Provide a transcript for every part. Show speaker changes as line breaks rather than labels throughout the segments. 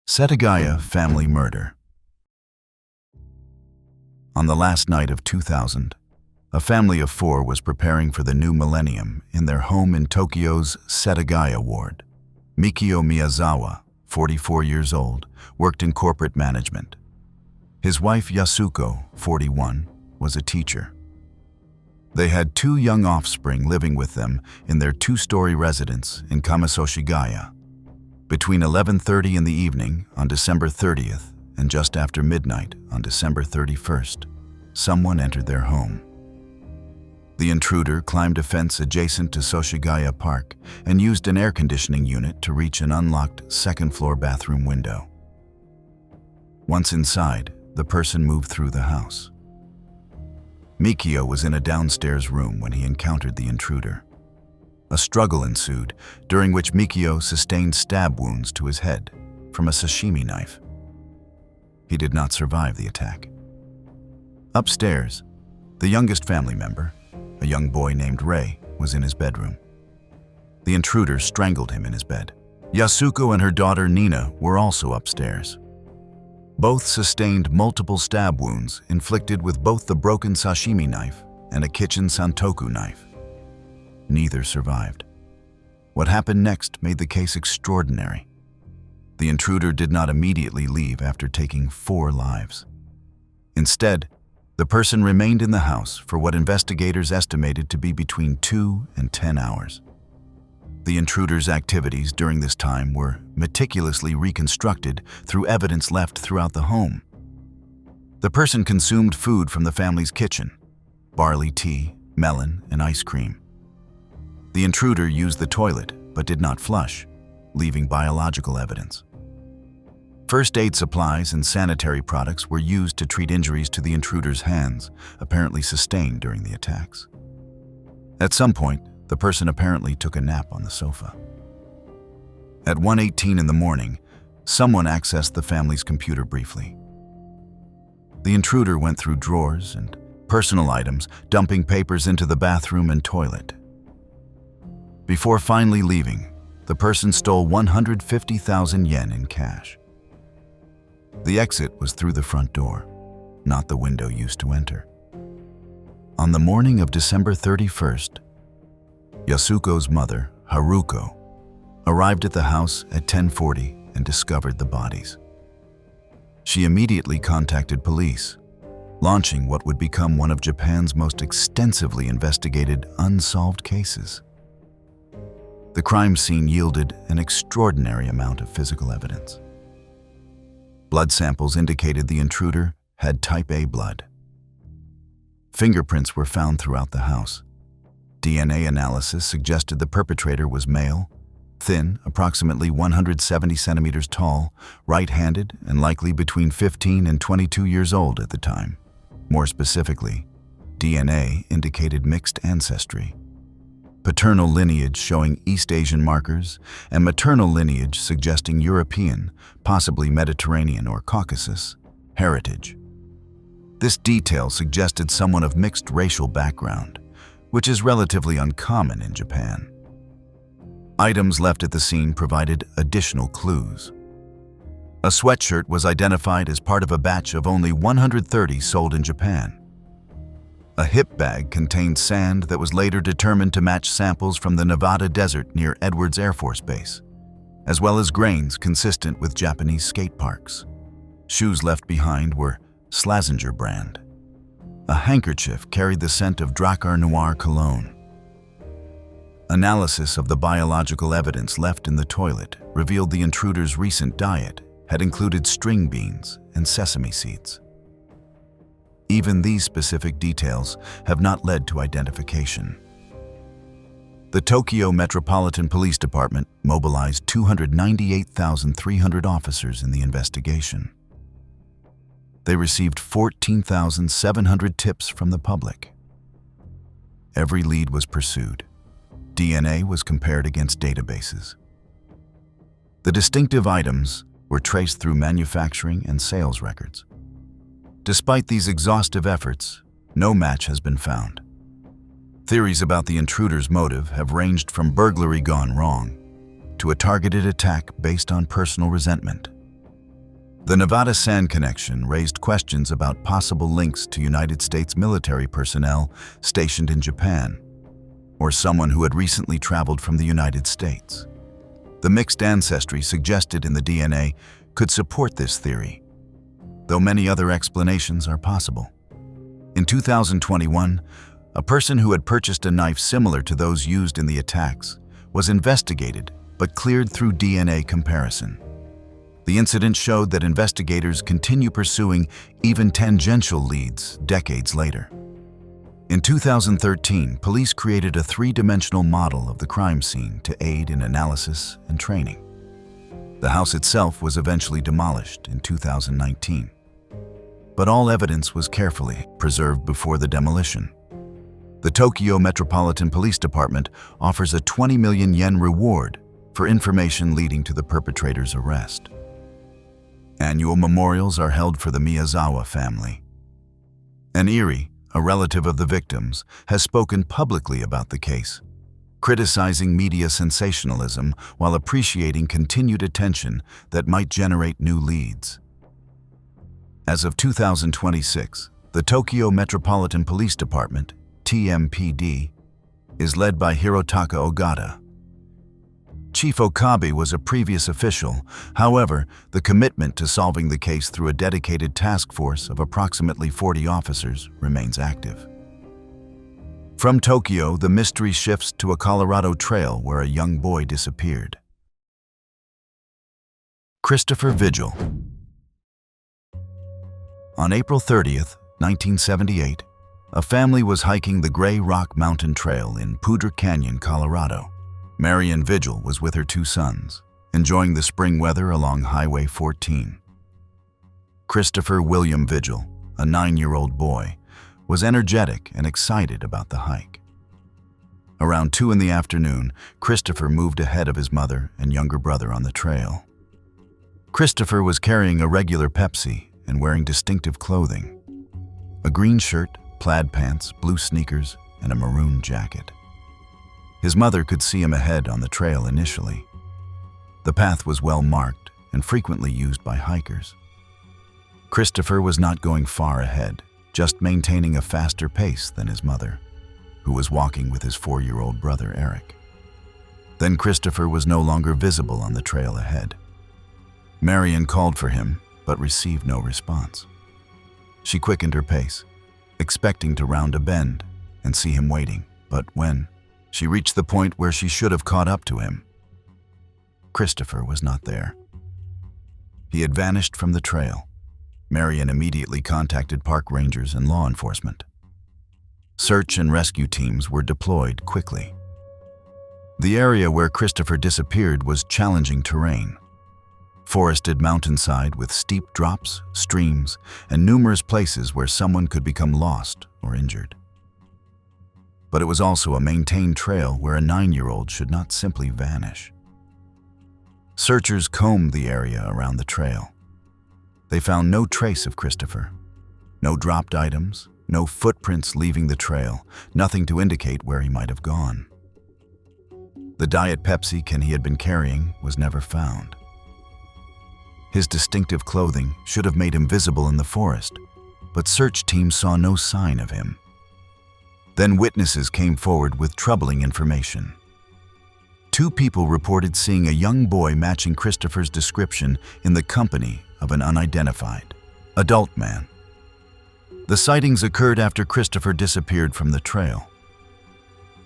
Setagaya family murder. On the last night of 2000, a family of 4 was preparing for the new millennium in their home in Tokyo's Setagaya ward. Mikio Miyazawa, 44 years old, worked in corporate management. His wife Yasuko, 41, was a teacher. They had 2 young offspring living with them in their 2-story residence in Kamisoshigaya. Between 11:30 in the evening on December 30th and just after midnight on December 31st, someone entered their home. The intruder climbed a fence adjacent to Soshigaya Park and used an air conditioning unit to reach an unlocked second-floor bathroom window. Once inside, the person moved through the house. Mikio was in a downstairs room when he encountered the intruder. A struggle ensued, during which Mikio sustained stab wounds to his head from a sashimi knife. He did not survive the attack. Upstairs, the youngest family member, a young boy named Ray, was in his bedroom. The intruder strangled him in his bed. Yasuko and her daughter Nina were also upstairs. Both sustained multiple stab wounds inflicted with both the broken sashimi knife and a kitchen santoku knife. Neither survived. What happened next made the case extraordinary. The intruder did not immediately leave after taking 4 lives. Instead, the person remained in the house for what investigators estimated to be between 2 and 10 hours. The intruder's activities during this time were meticulously reconstructed through evidence left throughout the home. The person consumed food from the family's kitchen: barley tea, melon, and ice cream. The intruder used the toilet but did not flush, leaving biological evidence. First aid supplies and sanitary products were used to treat injuries to the intruder's hands, apparently sustained during the attacks. At some point, the person apparently took a nap on the sofa. At 1:18 in the morning, someone accessed the family's computer briefly. The intruder went through drawers and personal items, dumping papers into the bathroom and toilet. Before finally leaving, the person stole 150,000 yen in cash. The exit was through the front door, not the window used to enter. On the morning of December 31st, Yasuko's mother, Haruko, arrived at the house at 10:40 and discovered the bodies. She immediately contacted police, launching what would become one of Japan's most extensively investigated unsolved cases. The crime scene yielded an extraordinary amount of physical evidence. Blood samples indicated the intruder had type A blood. Fingerprints were found throughout the house. DNA analysis suggested the perpetrator was male, thin, approximately 170 centimeters tall, right-handed, and likely between 15 and 22 years old at the time. More specifically, DNA indicated mixed ancestry. Paternal lineage showing East Asian markers, and maternal lineage suggesting European, possibly Mediterranean or Caucasus, heritage. This detail suggested someone of mixed racial background, which is relatively uncommon in Japan. Items left at the scene provided additional clues. A sweatshirt was identified as part of a batch of only 130 sold in Japan. A hip bag contained sand that was later determined to match samples from the Nevada desert near Edwards Air Force Base, as well as grains consistent with Japanese skate parks. Shoes left behind were Slazenger brand. A handkerchief carried the scent of Drakkar Noir cologne. Analysis of the biological evidence left in the toilet revealed the intruder's recent diet had included string beans and sesame seeds. Even these specific details have not led to identification. The Tokyo Metropolitan Police Department mobilized 298,300 officers in the investigation. They received 14,700 tips from the public. Every lead was pursued. DNA was compared against databases. The distinctive items were traced through manufacturing and sales records. Despite these exhaustive efforts, no match has been found. Theories about the intruder's motive have ranged from burglary gone wrong to a targeted attack based on personal resentment. The Nevada sand connection raised questions about possible links to United States military personnel stationed in Japan, or someone who had recently traveled from the United States. The mixed ancestry suggested in the DNA could support this theory, though many other explanations are possible. In 2021, a person who had purchased a knife similar to those used in the attacks was investigated but cleared through DNA comparison. The incident showed that investigators continue pursuing even tangential leads decades later. In 2013, police created a three-dimensional model of the crime scene to aid in analysis and training. The house itself was eventually demolished in 2019, but all evidence was carefully preserved before the demolition. The Tokyo Metropolitan Police Department offers a 20 million yen reward for information leading to the perpetrator's arrest. Annual memorials are held for the Miyazawa family. And Erie, a relative of the victims, has spoken publicly about the case, criticizing media sensationalism while appreciating continued attention that might generate new leads. As of 2026, the Tokyo Metropolitan Police Department, TMPD, is led by Hirotaka Ogata. Chief Okabe was a previous official. However, the commitment to solving the case through a dedicated task force of approximately 40 officers remains active. From Tokyo, the mystery shifts to a Colorado trail where a young boy disappeared. Christopher Vigil. On April 30th, 1978, a family was hiking the Gray Rock Mountain Trail in Poudre Canyon, Colorado. Marion Vigil was with her two sons, enjoying the spring weather along Highway 14. Christopher William Vigil, a 9-year-old boy, was energetic and excited about the hike. Around 2 in the afternoon, Christopher moved ahead of his mother and younger brother on the trail. Christopher was carrying a regular Pepsi and wearing distinctive clothing: a green shirt, plaid pants, blue sneakers, and a maroon jacket. His mother could see him ahead on the trail initially. The path was well marked and frequently used by hikers. Christopher was not going far ahead, just maintaining a faster pace than his mother, who was walking with his 4-year-old brother Eric. Then Christopher was no longer visible on the trail ahead. Marion called for him, but received no response. She quickened her pace, expecting to round a bend and see him waiting, but when she reached the point where she should have caught up to him, Christopher was not there. He had vanished from the trail. Marion immediately contacted park rangers and law enforcement. Search and rescue teams were deployed quickly. The area where Christopher disappeared was challenging terrain: forested mountainside with steep drops, streams, and numerous places where someone could become lost or injured. But it was also a maintained trail where a 9-year-old should not simply vanish. Searchers combed the area around the trail. They found no trace of Christopher, no dropped items, no footprints leaving the trail, nothing to indicate where he might have gone. The Diet Pepsi can he had been carrying was never found. His distinctive clothing should have made him visible in the forest, but search teams saw no sign of him. Then witnesses came forward with troubling information. 2 people reported seeing a young boy matching Christopher's description in the company of an unidentified adult man. The sightings occurred after Christopher disappeared from the trail.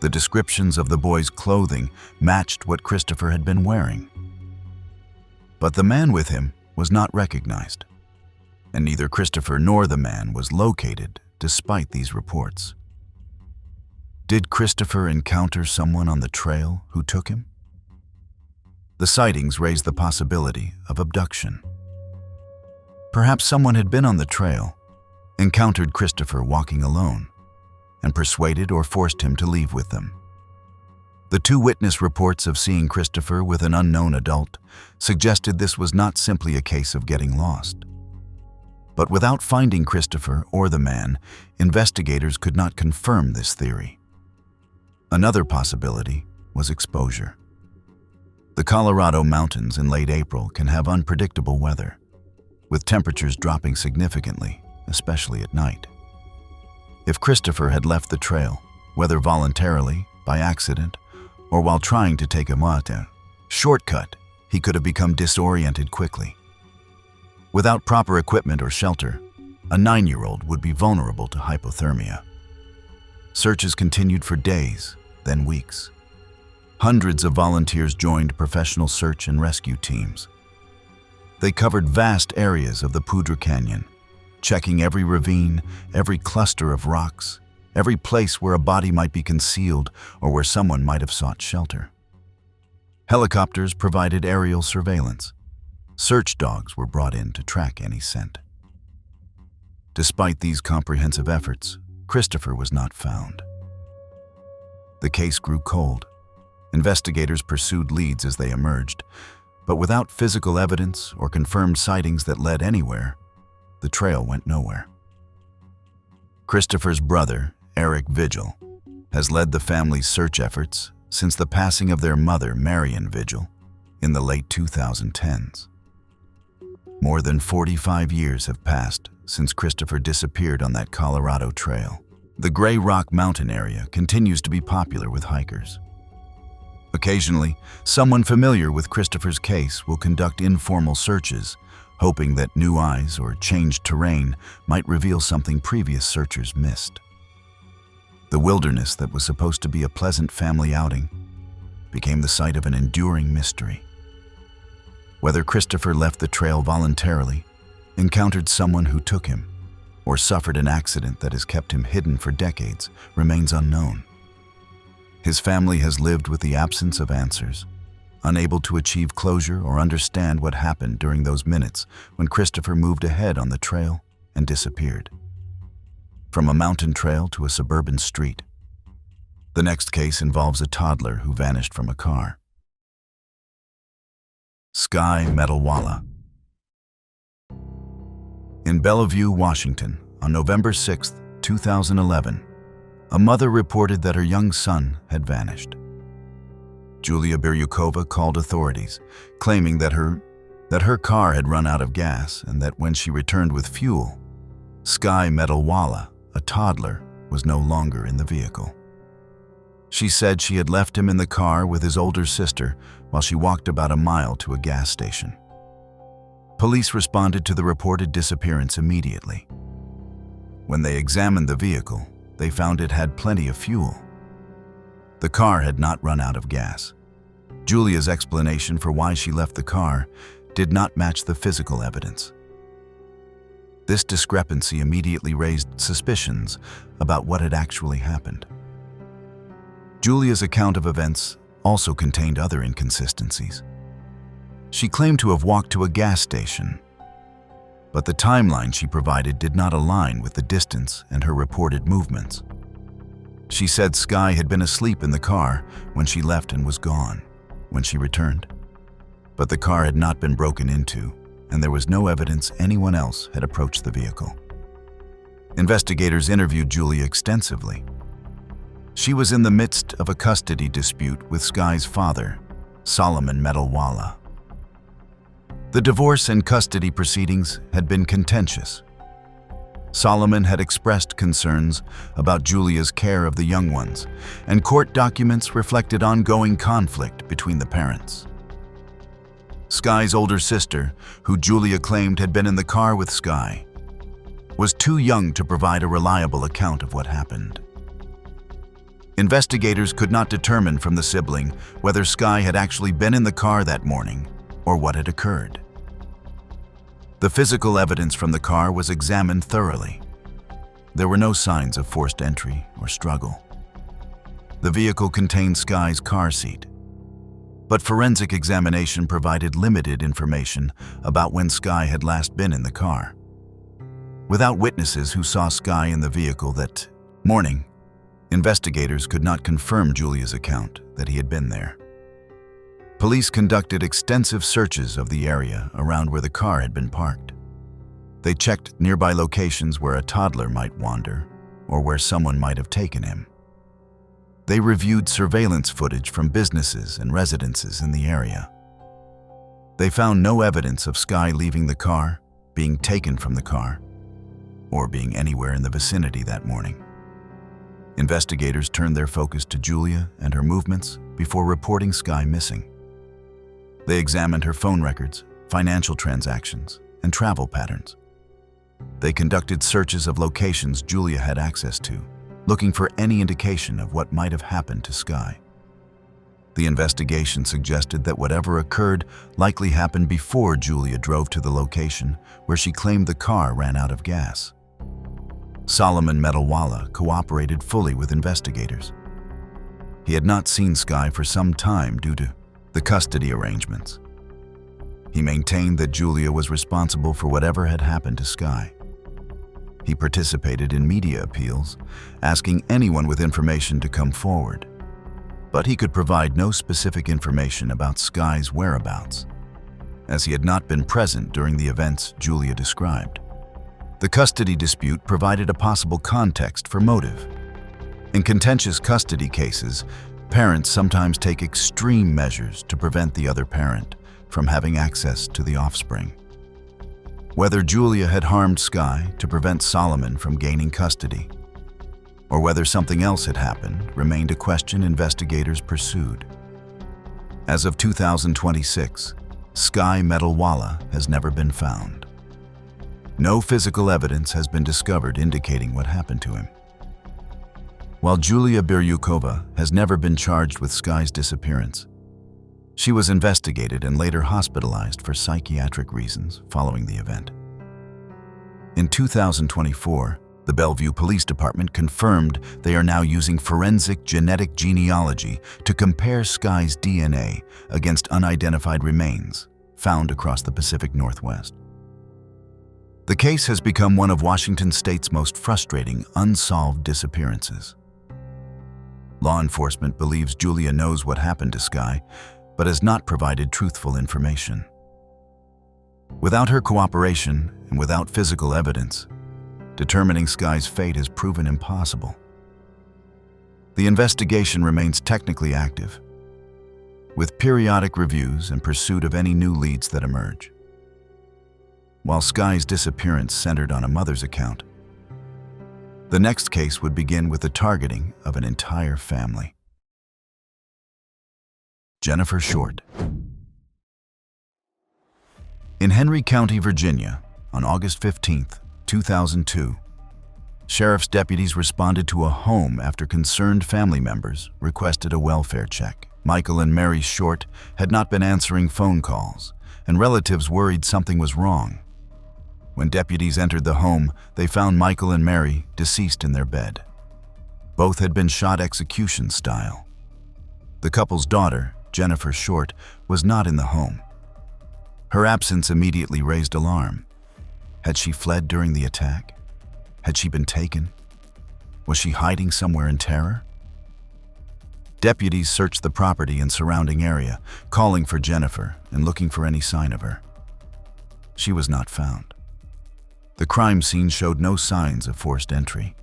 The descriptions of the boy's clothing matched what Christopher had been wearing. But the man with him was not recognized, and neither Christopher nor the man was located despite these reports. Did Christopher encounter someone on the trail who took him? The sightings raised the possibility of abduction. Perhaps someone had been on the trail, encountered Christopher walking alone, and persuaded or forced him to leave with them. The 2 witness reports of seeing Christopher with an unknown adult suggested this was not simply a case of getting lost. But without finding Christopher or the man, investigators could not confirm this theory. Another possibility was exposure. The Colorado mountains in late April can have unpredictable weather. with temperatures dropping significantly, especially at night. If Christopher had left the trail, whether voluntarily, by accident, or while trying to take a shortcut, he could have become disoriented quickly. Without proper equipment or shelter, a 9-year-old would be vulnerable to hypothermia. Searches continued for days, then weeks. Hundreds of volunteers joined professional search and rescue teams. They covered vast areas of the Poudre Canyon, checking every ravine, every cluster of rocks, every place where a body might be concealed or where someone might have sought shelter. Helicopters provided aerial surveillance. Search dogs were brought in to track any scent. Despite these comprehensive efforts, Christopher was not found. The case grew cold. Investigators pursued leads as they emerged, but without physical evidence or confirmed sightings that led anywhere, the trail went nowhere. Christopher's brother, Eric Vigil, has led the family's search efforts since the passing of their mother, Marion Vigil, in the late 2010s. More than 45 years have passed since Christopher disappeared on that Colorado trail. The Gray Rock Mountain area continues to be popular with hikers. Occasionally, someone familiar with Christopher's case will conduct informal searches, hoping that new eyes or changed terrain might reveal something previous searchers missed. The wilderness that was supposed to be a pleasant family outing became the site of an enduring mystery. Whether Christopher left the trail voluntarily, encountered someone who took him, or suffered an accident that has kept him hidden for decades remains unknown. His family has lived with the absence of answers, unable to achieve closure or understand what happened during those minutes when Christopher moved ahead on the trail and disappeared. From a mountain trail to a suburban street. The next case involves a toddler who vanished from a car. Sky Metalwala. In Bellevue, Washington, on November 6, 2011, a mother reported that her young son had vanished. Julia Biryukova called authorities, claiming that her car had run out of gas and that when she returned with fuel, Sky Metalwala, a toddler, was no longer in the vehicle. She said she had left him in the car with his older sister while she walked about a mile to a gas station. Police responded to the reported disappearance immediately. When they examined the vehicle, they found it had plenty of fuel. The car had not run out of gas. Julia's explanation for why she left the car did not match the physical evidence. This discrepancy immediately raised suspicions about what had actually happened. Julia's account of events also contained other inconsistencies. She claimed to have walked to a gas station, but the timeline she provided did not align with the distance and her reported movements. She said Sky had been asleep in the car when she left and was gone when she returned. But the car had not been broken into, and there was no evidence anyone else had approached the vehicle. Investigators interviewed Julia extensively. She was in the midst of a custody dispute with Sky's father, Solomon Metalwala. The divorce and custody proceedings had been contentious. Solomon had expressed concerns about Julia's care of the young ones, and court documents reflected ongoing conflict between the parents. Sky's older sister, who Julia claimed had been in the car with Sky, was too young to provide a reliable account of what happened. Investigators could not determine from the sibling whether Sky had actually been in the car that morning or what had occurred. The physical evidence from the car was examined thoroughly. There were no signs of forced entry or struggle. The vehicle contained Sky's car seat, but forensic examination provided limited information about when Sky had last been in the car. Without witnesses who saw Sky in the vehicle that morning, investigators could not confirm Julia's account that he had been there. Police conducted extensive searches of the area around where the car had been parked. They checked nearby locations where a toddler might wander or where someone might have taken him. They reviewed surveillance footage from businesses and residences in the area. They found no evidence of Sky leaving the car, being taken from the car or being anywhere in the vicinity that morning. Investigators turned their focus to Julia and her movements before reporting Skye missing. They examined her phone records, financial transactions, and travel patterns. They conducted searches of locations Julia had access to, looking for any indication of what might have happened to Skye. The investigation suggested that whatever occurred likely happened before Julia drove to the location where she claimed the car ran out of gas. Solomon Metalwala cooperated fully with investigators. He had not seen Skye for some time due to the custody arrangements. He maintained that Julia was responsible for whatever had happened to Skye. He participated in media appeals, asking anyone with information to come forward. But he could provide no specific information about Skye's whereabouts, as he had not been present during the events Julia described. The custody dispute provided a possible context for motive. In contentious custody cases, parents sometimes take extreme measures to prevent the other parent from having access to the offspring. Whether Julia had harmed Skye to prevent Solomon from gaining custody, or whether something else had happened, remained a question investigators pursued. As of 2026, Skye Metalwala has never been found. No physical evidence has been discovered indicating what happened to him. While Julia Biryukova has never been charged with Skye's disappearance, she was investigated and later hospitalized for psychiatric reasons following the event. In 2024, the Bellevue Police Department confirmed they are now using forensic genetic genealogy to compare Skye's DNA against unidentified remains found across the Pacific Northwest. The case has become one of Washington State's most frustrating unsolved disappearances. Law enforcement believes Julia knows what happened to Skye, but has not provided truthful information. Without her cooperation and without physical evidence, determining Skye's fate has proven impossible. The investigation remains technically active, with periodic reviews and pursuit of any new leads that emerge. While Skye's disappearance centered on a mother's account, the next case would begin with the targeting of an entire family. Jennifer Short. In Henry County, Virginia, on August 15, 2002, sheriff's deputies responded to a home after concerned family members requested a welfare check. Michael and Mary Short had not been answering phone calls, and relatives worried something was wrong. When deputies entered the home, they found Michael and Mary deceased in their bed. Both had been shot execution style. The couple's daughter, Jennifer Short, was not in the home. Her absence immediately raised alarm. Had she fled during the attack? Had she been taken? Was she hiding somewhere in terror? Deputies searched the property and surrounding area, calling for Jennifer and looking for any sign of her. She was not found. The crime scene showed no signs of forced entry.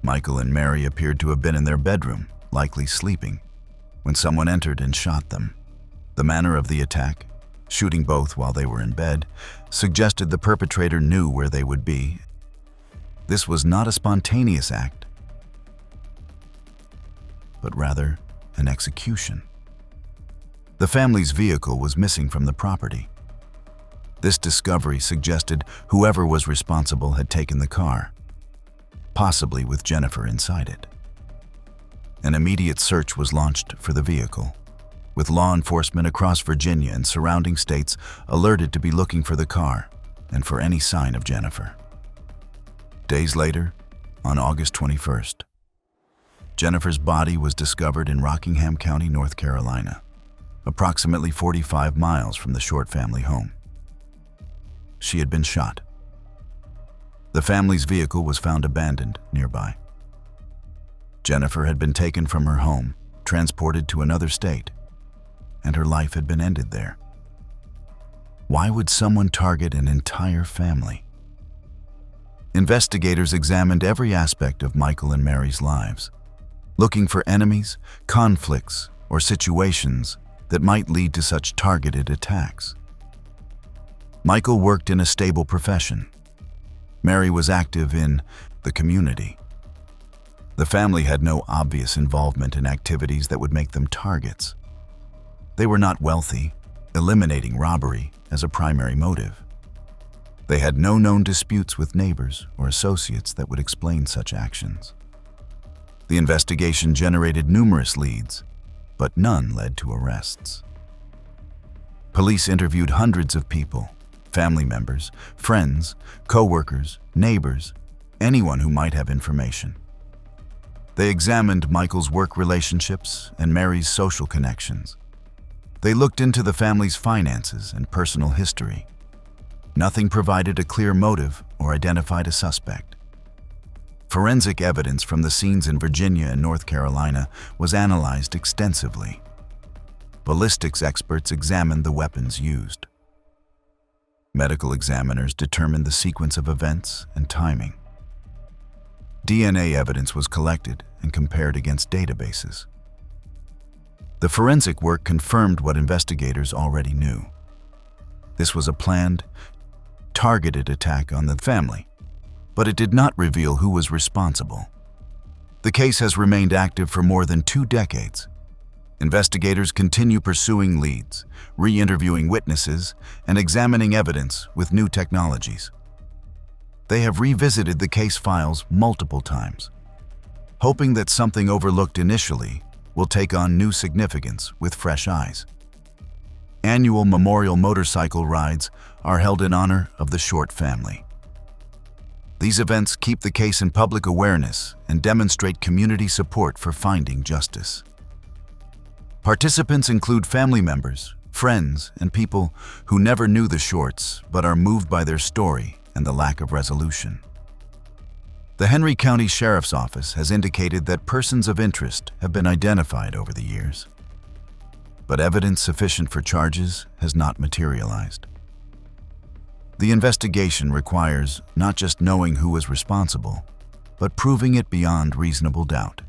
Michael and Mary appeared to have been in their bedroom, likely sleeping, when someone entered and shot them. The manner of the attack, shooting both while they were in bed, suggested the perpetrator knew where they would be. This was not a spontaneous act, but rather an execution. The family's vehicle was missing from the property. This discovery suggested whoever was responsible had taken the car, possibly with Jennifer inside it. An immediate search was launched for the vehicle, with law enforcement across Virginia and surrounding states alerted to be looking for the car and for any sign of Jennifer. Days later, on August 21st, Jennifer's body was discovered in Rockingham County, North Carolina, approximately 45 miles from the Short family home. She had been shot. The family's vehicle was found abandoned nearby. Jennifer had been taken from her home, transported to another state, and her life had been ended there. Why would someone target an entire family? Investigators examined every aspect of Michael and Mary's lives, looking for enemies, conflicts, or situations that might lead to such targeted attacks. Michael worked in a stable profession. Mary was active in the community. The family had no obvious involvement in activities that would make them targets. They were not wealthy, eliminating robbery as a primary motive. They had no known disputes with neighbors or associates that would explain such actions. The investigation generated numerous leads, but none led to arrests. Police interviewed hundreds of people, family members, friends, co-workers, neighbors, anyone who might have information. They examined Michael's work relationships and Mary's social connections. They looked into the family's finances and personal history. Nothing provided a clear motive or identified a suspect. Forensic evidence from the scenes in Virginia and North Carolina was analyzed extensively. Ballistics experts examined the weapons used. Medical examiners determined the sequence of events and timing. DNA evidence was collected and compared against databases. The forensic work confirmed what investigators already knew. This was a planned, targeted attack on the family, but it did not reveal who was responsible. The case has remained active for more than 2 decades. Investigators continue pursuing leads, re-interviewing witnesses, and examining evidence with new technologies. They have revisited the case files multiple times, hoping that something overlooked initially will take on new significance with fresh eyes. Annual memorial motorcycle rides are held in honor of the Short family. These events keep the case in public awareness and demonstrate community support for finding justice. Participants include family members, friends, and people who never knew the Shorts but are moved by their story and the lack of resolution. The Henry County Sheriff's Office has indicated that persons of interest have been identified over the years, but evidence sufficient for charges has not materialized. The investigation requires not just knowing who was responsible, but proving it beyond reasonable doubt.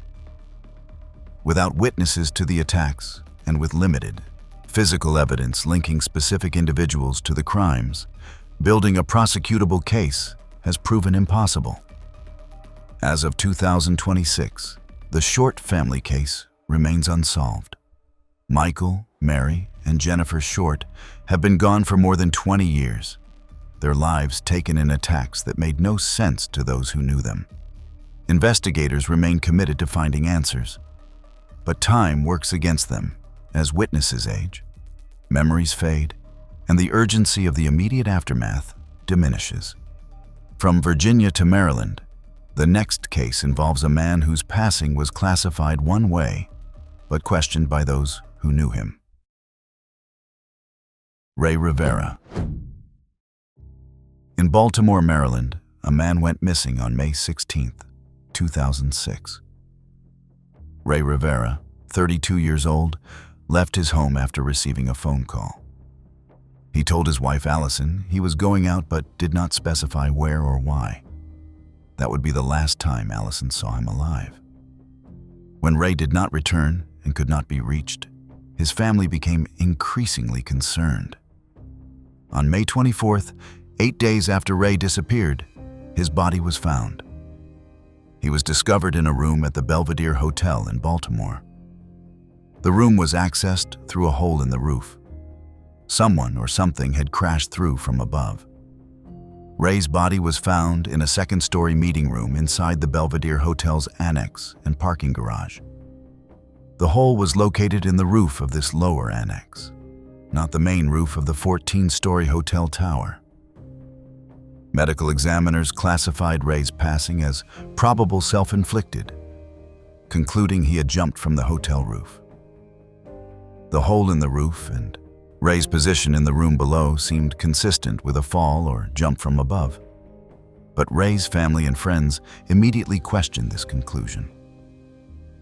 Without witnesses to the attacks and with limited physical evidence linking specific individuals to the crimes, building a prosecutable case has proven impossible. As of 2026, the Short family case remains unsolved. Michael, Mary, and Jennifer Short have been gone for more than 20 years, their lives taken in attacks that made no sense to those who knew them. Investigators remain committed to finding answers, but time works against them as witnesses age, memories fade, and the urgency of the immediate aftermath diminishes. From Virginia to Maryland, the next case involves a man whose passing was classified one way, but questioned by those who knew him. Ray Rivera. In Baltimore, Maryland, a man went missing on May 16, 2006. Ray Rivera, 32 years old, left his home after receiving a phone call. He told his wife Allison he was going out but did not specify where or why. That would be the last time Allison saw him alive. When Ray did not return and could not be reached, his family became increasingly concerned. On May 24th, 8 days after Ray disappeared, his body was found. He was discovered in a room at the Belvedere Hotel in Baltimore. The room was accessed through a hole in the roof. Someone or something had crashed through from above. Ray's body was found in a second-story meeting room inside the Belvedere Hotel's annex and parking garage. The hole was located in the roof of this lower annex, not the main roof of the 14-story hotel tower. Medical examiners classified Ray's passing as probable self-inflicted, concluding he had jumped from the hotel roof. The hole in the roof and Ray's position in the room below seemed consistent with a fall or jump from above. But Ray's family and friends immediately questioned this conclusion.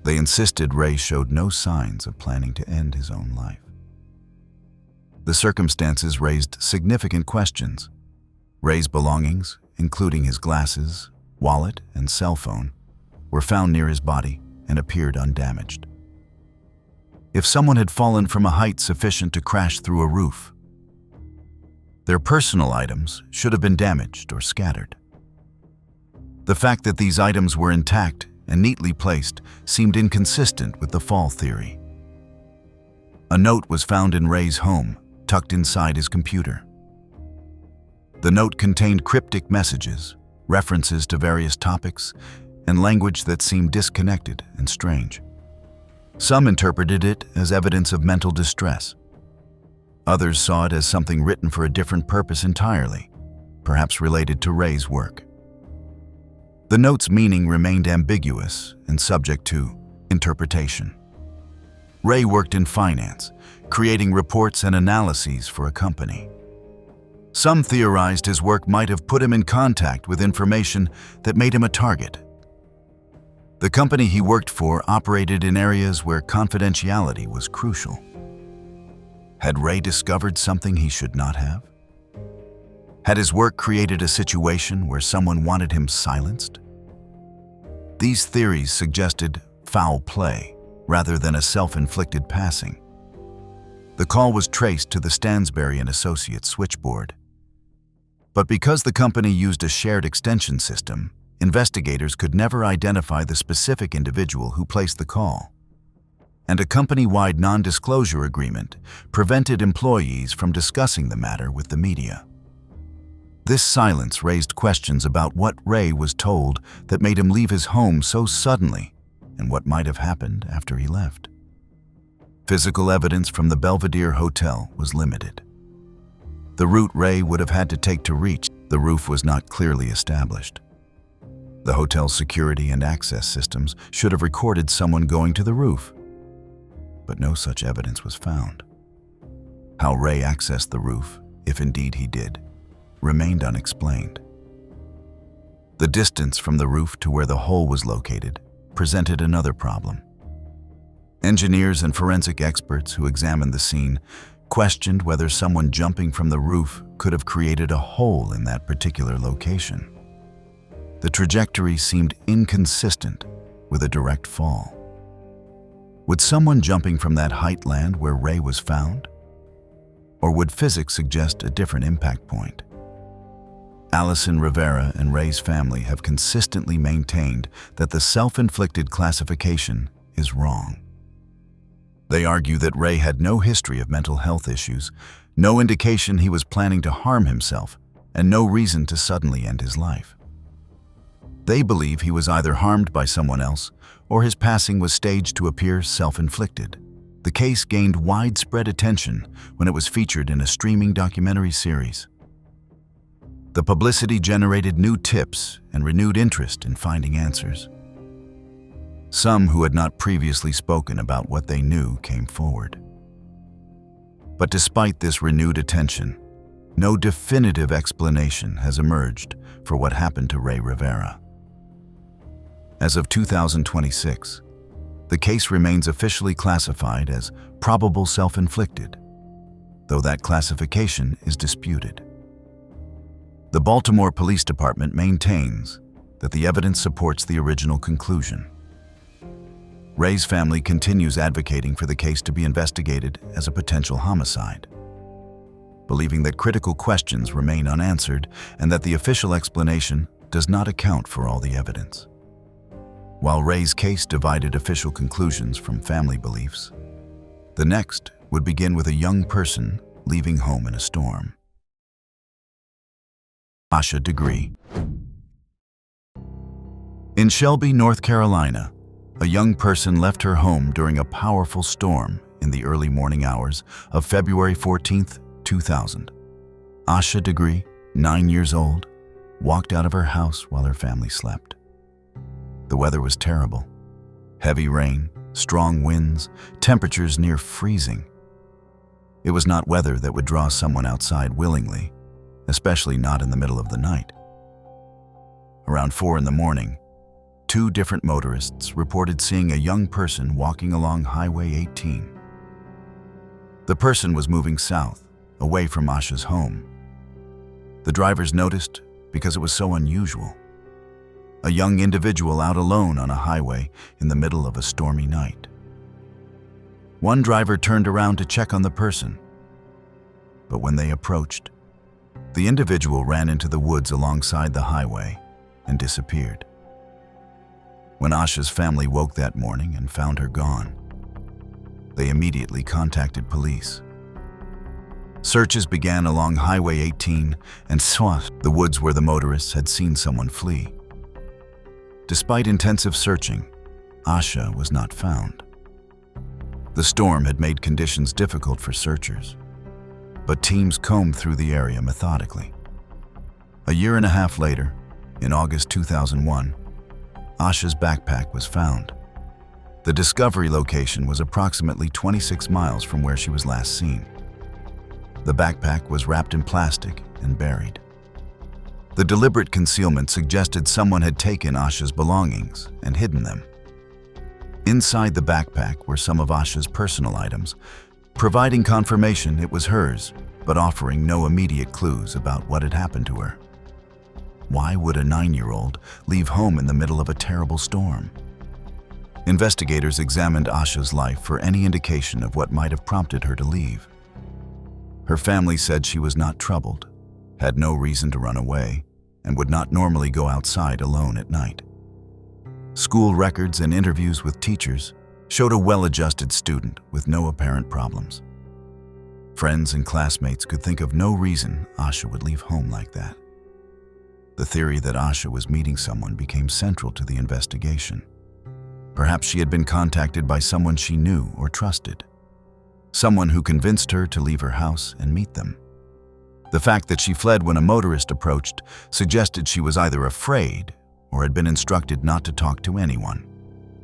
They insisted Ray showed no signs of planning to end his own life. The circumstances raised significant questions. Ray's belongings, including his glasses, wallet, and cell phone, were found near his body and appeared undamaged. If someone had fallen from a height sufficient to crash through a roof, Their personal items should have been damaged or scattered. The fact that these items were intact and neatly placed seemed inconsistent with the fall theory. A note was found in Ray's home, tucked inside his computer. The note contained cryptic messages, references to various topics, and language that seemed disconnected and strange. Some interpreted it as evidence of mental distress. Others saw it as something written for a different purpose entirely, perhaps related to Ray's work. The note's meaning remained ambiguous and subject to interpretation. Ray worked in finance, creating reports and analyses for a company. Some theorized his work might have put him in contact with information that made him a target. The company he worked for operated in areas where confidentiality was crucial. Had Ray discovered something he should not have? Had his work created a situation where someone wanted him silenced? These theories suggested foul play rather than a self-inflicted passing. The call was traced to the Stansberry and Associates switchboard. But because the company used a shared extension system, investigators could never identify the specific individual who placed the call. And a company-wide non-disclosure agreement prevented employees from discussing the matter with the media. This silence raised questions about what Ray was told that made him leave his home so suddenly and what might have happened after he left. Physical evidence from the Belvedere Hotel was limited. The route Ray would have had to take to reach the roof was not clearly established. The hotel's security and access systems should have recorded someone going to the roof, but no such evidence was found. How Ray accessed the roof, if indeed he did, remained unexplained. The distance from the roof to where the hole was located presented another problem. Engineers and forensic experts who examined the scene questioned whether someone jumping from the roof could have created a hole in that particular location. The trajectory seemed inconsistent with a direct fall. Would someone jumping from that height land where Ray was found? Or would physics suggest a different impact point? Allison Rivera and Ray's family have consistently maintained that the self-inflicted classification is wrong. They argue that Ray had no history of mental health issues, no indication he was planning to harm himself, and no reason to suddenly end his life. They believe he was either harmed by someone else or his passing was staged to appear self-inflicted. The case gained widespread attention when it was featured in a streaming documentary series. The publicity generated new tips and renewed interest in finding answers. Some who had not previously spoken about what they knew came forward. But despite this renewed attention, no definitive explanation has emerged for what happened to Ray Rivera. As of 2026, the case remains officially classified as probable self-inflicted, though that classification is disputed. The Baltimore Police Department maintains that the evidence supports the original conclusion. Ray's family continues advocating for the case to be investigated as a potential homicide, believing that critical questions remain unanswered and that the official explanation does not account for all the evidence. While Ray's case divided official conclusions from family beliefs, the next would begin with a young person leaving home in a storm. Asha Degree. In Shelby, North Carolina, a young person left her home during a powerful storm in the early morning hours of February 14, 2000. Asha Degree, 9 years old, walked out of her house while her family slept. The weather was terrible. Heavy rain, strong winds, temperatures near freezing. It was not weather that would draw someone outside willingly, especially not in the middle of the night. Around 4 in the morning, 2 different motorists reported seeing a young person walking along Highway 18. The person was moving south, away from Asha's home. The drivers noticed because it was so unusual. A young individual out alone on a highway in the middle of a stormy night. One driver turned around to check on the person, but when they approached, The individual ran into the woods alongside the highway and disappeared. When Asha's family woke that morning and found her gone, they immediately contacted police. Searches began along Highway 18 and Swat, the woods where the motorists had seen someone flee. Despite intensive searching, Asha was not found. The storm had made conditions difficult for searchers, but teams combed through the area methodically. A year and a half later, in August 2001, Asha's backpack was found. The discovery location was approximately 26 miles from where she was last seen. The backpack was wrapped in plastic and buried. The deliberate concealment suggested someone had taken Asha's belongings and hidden them. Inside the backpack were some of Asha's personal items, providing confirmation it was hers, but offering no immediate clues about what had happened to her. Why would a 9-year-old leave home in the middle of a terrible storm? Investigators examined Asha's life for any indication of what might have prompted her to leave. Her family said she was not troubled, had no reason to run away, and would not normally go outside alone at night. School records and interviews with teachers showed a well-adjusted student with no apparent problems. Friends and classmates could think of no reason Asha would leave home like that. The theory that Asha was meeting someone became central to the investigation. Perhaps she had been contacted by someone she knew or trusted, someone who convinced her to leave her house and meet them. The fact that she fled when a motorist approached suggested she was either afraid or had been instructed not to talk to anyone.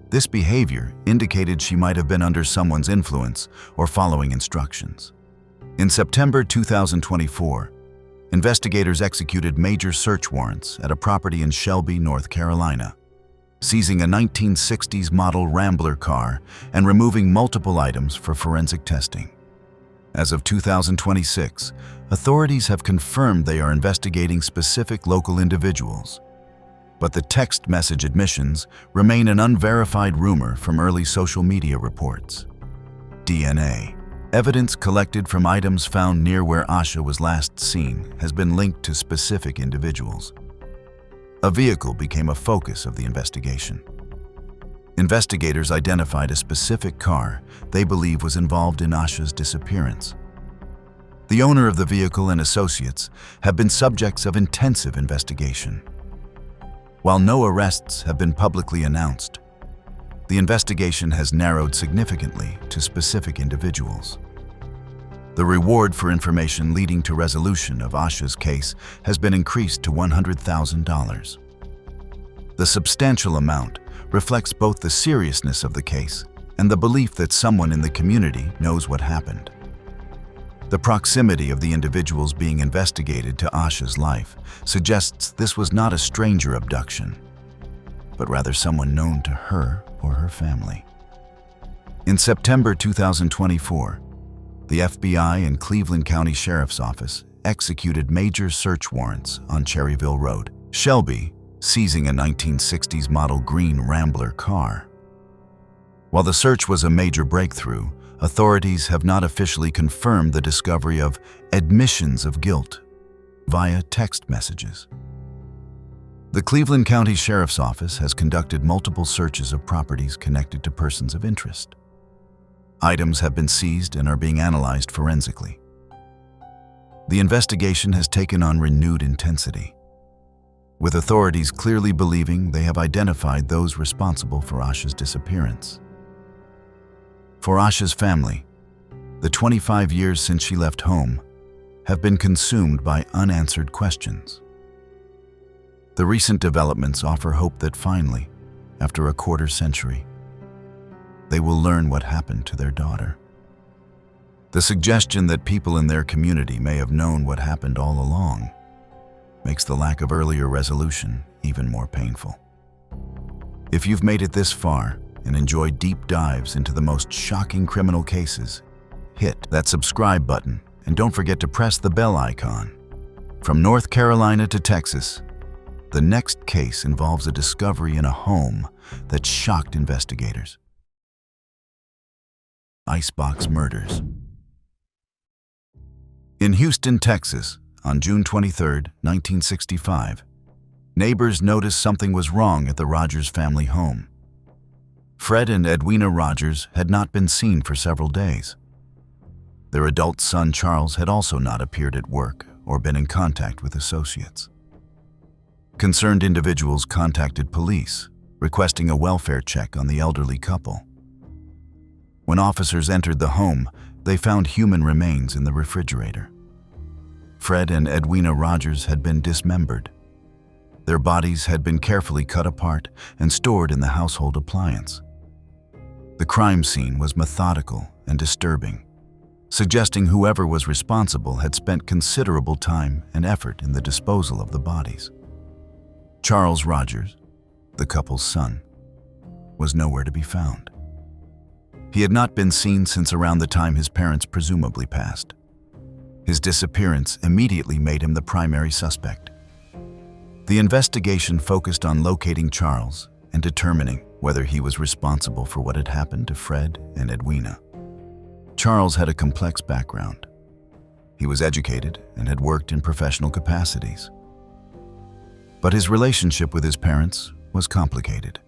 This behavior indicated she might have been under someone's influence or following instructions. In September 2024, investigators executed major search warrants at a property in Shelby, North Carolina, seizing a 1960s model Rambler car and removing multiple items for forensic testing. As of 2026, authorities have confirmed they are investigating specific local individuals, but the text message admissions remain an unverified rumor from early social media reports. DNA. Evidence collected from items found near where Asha was last seen has been linked to specific individuals. A vehicle became a focus of the investigation. Investigators identified a specific car they believe was involved in Asha's disappearance. The owner of the vehicle and associates have been subjects of intensive investigation. While no arrests have been publicly announced, the investigation has narrowed significantly to specific individuals. The reward for information leading to resolution of Asha's case has been increased to $100,000. The substantial amount reflects both the seriousness of the case and the belief that someone in the community knows what happened. The proximity of the individuals being investigated to Asha's life suggests this was not a stranger abduction, but rather someone known to her or her family. In September 2024, the FBI and Cleveland County Sheriff's Office executed major search warrants on Cherryville Road, Shelby, seizing a 1960s model green Rambler car. While the search was a major breakthrough, authorities have not officially confirmed the discovery of admissions of guilt via text messages. The Cleveland County Sheriff's Office has conducted multiple searches of properties connected to persons of interest. Items have been seized and are being analyzed forensically. The investigation has taken on renewed intensity, with authorities clearly believing they have identified those responsible for Asha's disappearance. For Asha's family, the 25 years since she left home have been consumed by unanswered questions. The recent developments offer hope that finally, after a quarter century, they will learn what happened to their daughter. The suggestion that people in their community may have known what happened all along makes the lack of earlier resolution even more painful. If you've made it this far and enjoy deep dives into the most shocking criminal cases, hit that subscribe button and don't forget to press the bell icon. From North Carolina to Texas, the next case involves a discovery in a home that shocked investigators. Icebox murders. In Houston, Texas, on June 23, 1965, neighbors noticed something was wrong at the Rogers family home. Fred and Edwina Rogers had not been seen for several days. Their adult son Charles had also not appeared at work or been in contact with associates. Concerned individuals contacted police, requesting a welfare check on the elderly couple. When officers entered the home, they found human remains in the refrigerator. Fred and Edwina Rogers had been dismembered. Their bodies had been carefully cut apart and stored in the household appliance. The crime scene was methodical and disturbing, suggesting whoever was responsible had spent considerable time and effort in the disposal of the bodies. Charles Rogers, the couple's son, was nowhere to be found. He had not been seen since around the time his parents presumably passed. His disappearance immediately made him the primary suspect. The investigation focused on locating Charles and determining whether he was responsible for what had happened to Fred and Edwina. Charles had a complex background. He was educated and had worked in professional capacities. But his relationship with his parents was complicated.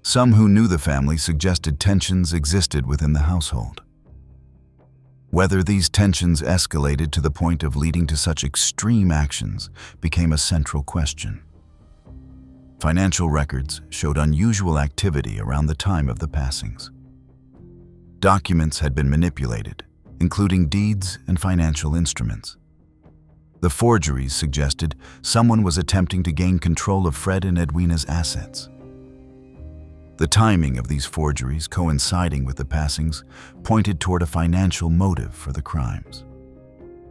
Some who knew the family suggested tensions existed within the household. Whether these tensions escalated to the point of leading to such extreme actions became a central question. Financial records showed unusual activity around the time of the passings. Documents had been manipulated, including deeds and financial instruments. The forgeries suggested someone was attempting to gain control of Fred and Edwina's assets. The timing of these forgeries coinciding with the passings pointed toward a financial motive for the crimes.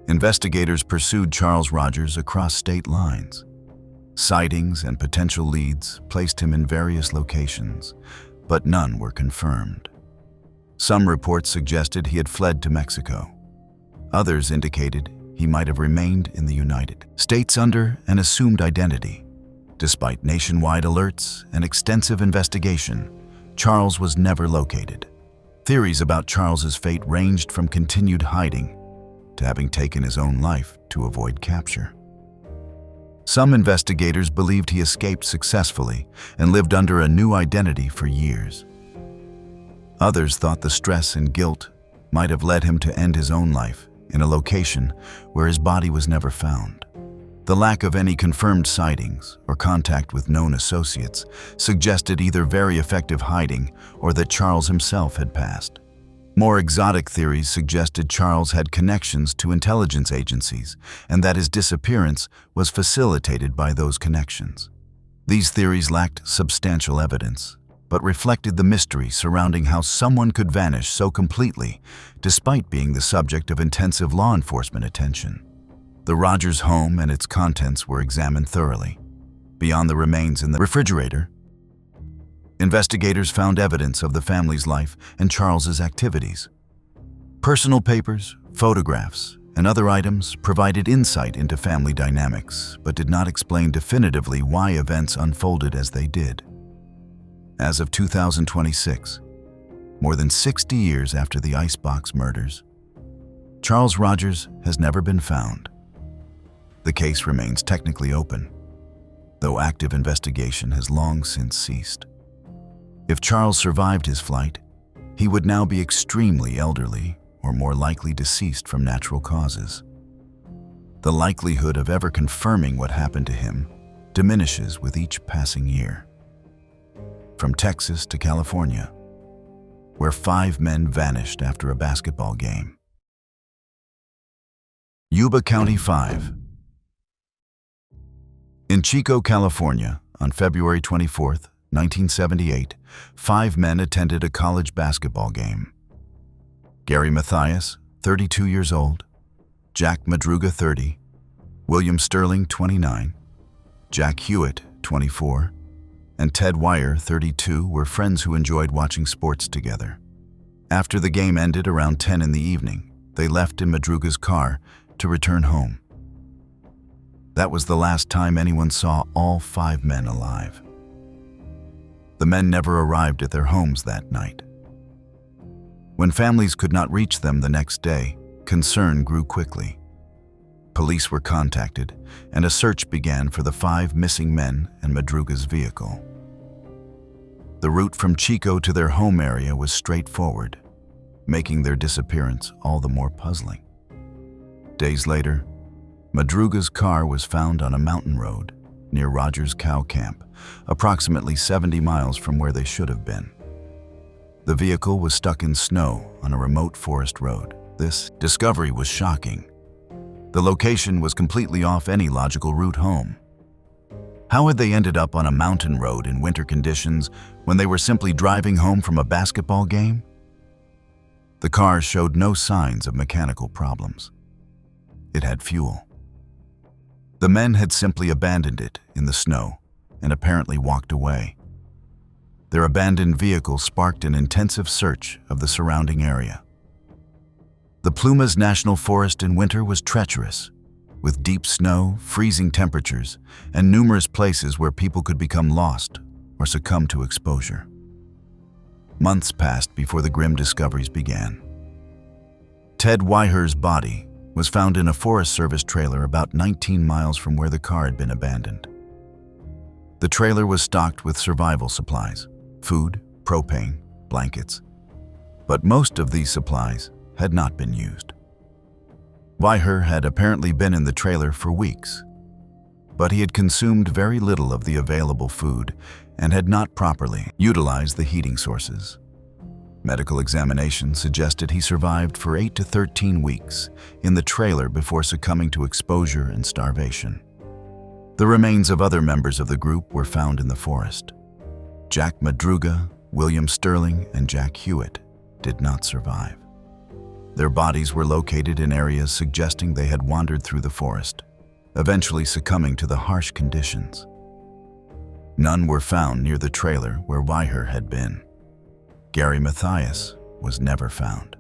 Investigators pursued Charles Rogers across state lines. Sightings and potential leads placed him in various locations, but none were confirmed. Some reports suggested he had fled to Mexico. Others indicated he might have remained in the United States under an assumed identity. Despite nationwide alerts and extensive investigation, Charles was never located. Theories about Charles's fate ranged from continued hiding to having taken his own life to avoid capture. Some investigators believed he escaped successfully and lived under a new identity for years. Others thought the stress and guilt might have led him to end his own life in a location where his body was never found. The lack of any confirmed sightings or contact with known associates suggested either very effective hiding or that Charles himself had passed. More exotic theories suggested Charles had connections to intelligence agencies and that his disappearance was facilitated by those connections. These theories lacked substantial evidence, but reflected the mystery surrounding how someone could vanish so completely despite being the subject of intensive law enforcement attention. The Rogers home and its contents were examined thoroughly. Beyond the remains in the refrigerator, investigators found evidence of the family's life and Charles's activities. Personal papers, photographs, and other items provided insight into family dynamics, but did not explain definitively why events unfolded as they did. As of 2026, more than 60 years after the Icebox murders, Charles Rogers has never been found. The case remains technically open, though active investigation has long since ceased. If Charles survived his flight, he would now be extremely elderly or more likely deceased from natural causes. The likelihood of ever confirming what happened to him diminishes with each passing year. From Texas to California, where 5 men vanished after a basketball game. Yuba County 5. In Chico, California, on February 24, 1978, 5 men attended a college basketball game. Gary Mathias, 32 years old, Jack Madruga, 30, William Sterling, 29, Jack Hewitt, 24, and Ted Wire, 32, were friends who enjoyed watching sports together. After the game ended around 10 in the evening, they left in Madruga's car to return home. That was the last time anyone saw all 5 men alive. The men never arrived at their homes that night. When families could not reach them the next day, concern grew quickly. Police were contacted, and a search began for the 5 missing men and Madruga's vehicle. The route from Chico to their home area was straightforward, making their disappearance all the more puzzling. Days later, Madruga's car was found on a mountain road near Rogers Cow Camp, approximately 70 miles from where they should have been. The vehicle was stuck in snow on a remote forest road. This discovery was shocking. The location was completely off any logical route home. How had they ended up on a mountain road in winter conditions when they were simply driving home from a basketball game? The car showed no signs of mechanical problems. It had fuel. The men had simply abandoned it in the snow and apparently walked away. Their abandoned vehicle sparked an intensive search of the surrounding area. The Plumas National Forest in winter was treacherous, with deep snow, freezing temperatures, and numerous places where people could become lost or succumb to exposure. Months passed before the grim discoveries began. Ted Weiher's body was found in a Forest Service trailer about 19 miles from where the car had been abandoned. The trailer was stocked with survival supplies, food, propane, blankets, but most of these supplies had not been used. Weiher had apparently been in the trailer for weeks, but he had consumed very little of the available food and had not properly utilized the heating sources. Medical examination suggested he survived for 8 to 13 weeks in the trailer before succumbing to exposure and starvation. The remains of other members of the group were found in the forest. Jack Madruga, William Sterling, and Jack Hewitt did not survive. Their bodies were located in areas suggesting they had wandered through the forest, eventually succumbing to the harsh conditions. None were found near the trailer where Weiher had been. Gary Mathias was never found.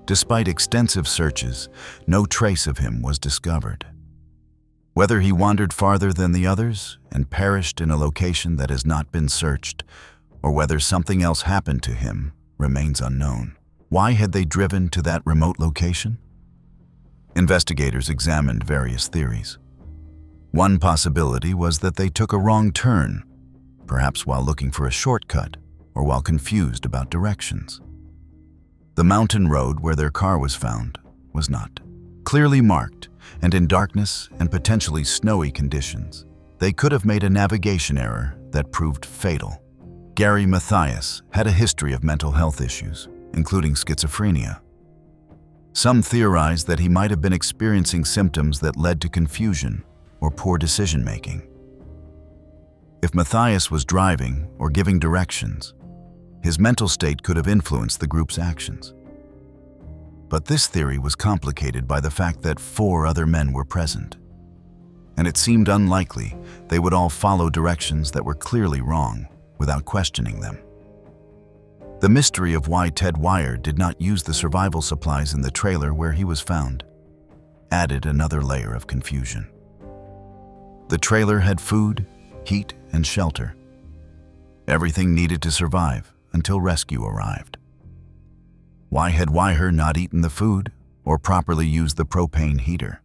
Despite extensive searches, no trace of him was discovered. Whether he wandered farther than the others and perished in a location that has not been searched, or whether something else happened to him, remains unknown. Why had they driven to that remote location? Investigators examined various theories. One possibility was that they took a wrong turn, perhaps while looking for a shortcut or while confused about directions. The mountain road where their car was found was not clearly marked, and in darkness and potentially snowy conditions, they could have made a navigation error that proved fatal. Gary Mathias had a history of mental health issues, including schizophrenia. Some theorized that he might have been experiencing symptoms that led to confusion or poor decision-making. If Mathias was driving or giving directions, his mental state could have influenced the group's actions. But this theory was complicated by the fact that 4 other men were present, and it seemed unlikely they would all follow directions that were clearly wrong without questioning them. The mystery of why Ted Weiher did not use the survival supplies in the trailer where he was found added another layer of confusion. The trailer had food, heat, and shelter. Everything needed to survive until rescue arrived. Why had Weiher not eaten the food or properly used the propane heater?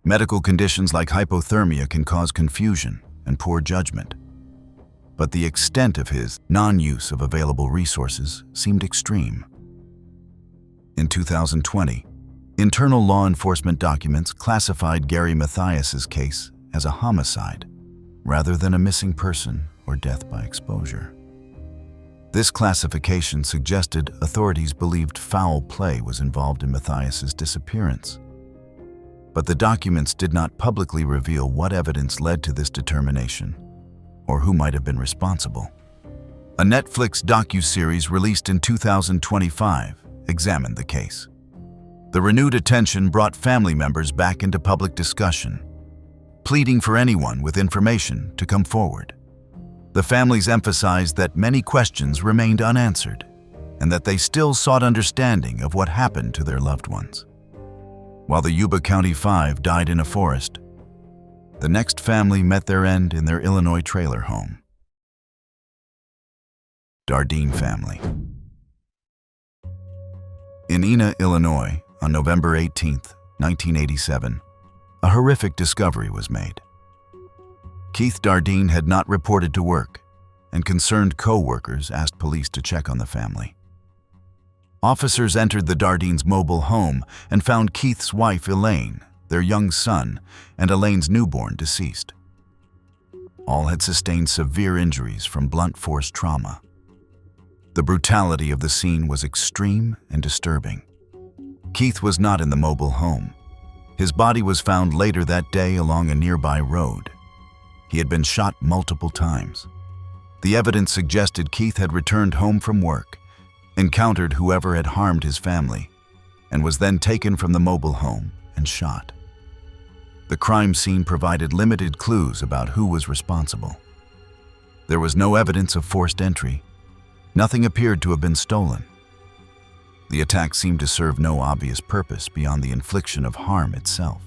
Medical conditions like hypothermia can cause confusion and poor judgment, but the extent of his non-use of available resources seemed extreme. In 2020, internal law enforcement documents classified Gary Mathias's case as a homicide rather than a missing person or death by exposure. This classification suggested authorities believed foul play was involved in Mathias's disappearance. But the documents did not publicly reveal what evidence led to this determination or who might have been responsible. A Netflix docuseries released in 2025 examined the case. The renewed attention brought family members back into public discussion, pleading for anyone with information to come forward. The families emphasized that many questions remained unanswered and that they still sought understanding of what happened to their loved ones. While the Yuba County 5 died in a forest, the next family met their end in their Illinois trailer home. Dardine family. In Ena, Illinois, on November 18, 1987, a horrific discovery was made. Keith Dardeen had not reported to work, and concerned co-workers asked police to check on the family. Officers entered the Dardeens' mobile home and found Keith's wife Elaine, their young son, and Elaine's newborn deceased. All had sustained severe injuries from blunt force trauma. The brutality of the scene was extreme and disturbing. Keith was not in the mobile home. His body was found later that day along a nearby road. He had been shot multiple times. The evidence suggested Keith had returned home from work, encountered whoever had harmed his family, and was then taken from the mobile home and shot. The crime scene provided limited clues about who was responsible. There was no evidence of forced entry. Nothing appeared to have been stolen. The attack seemed to serve no obvious purpose beyond the infliction of harm itself.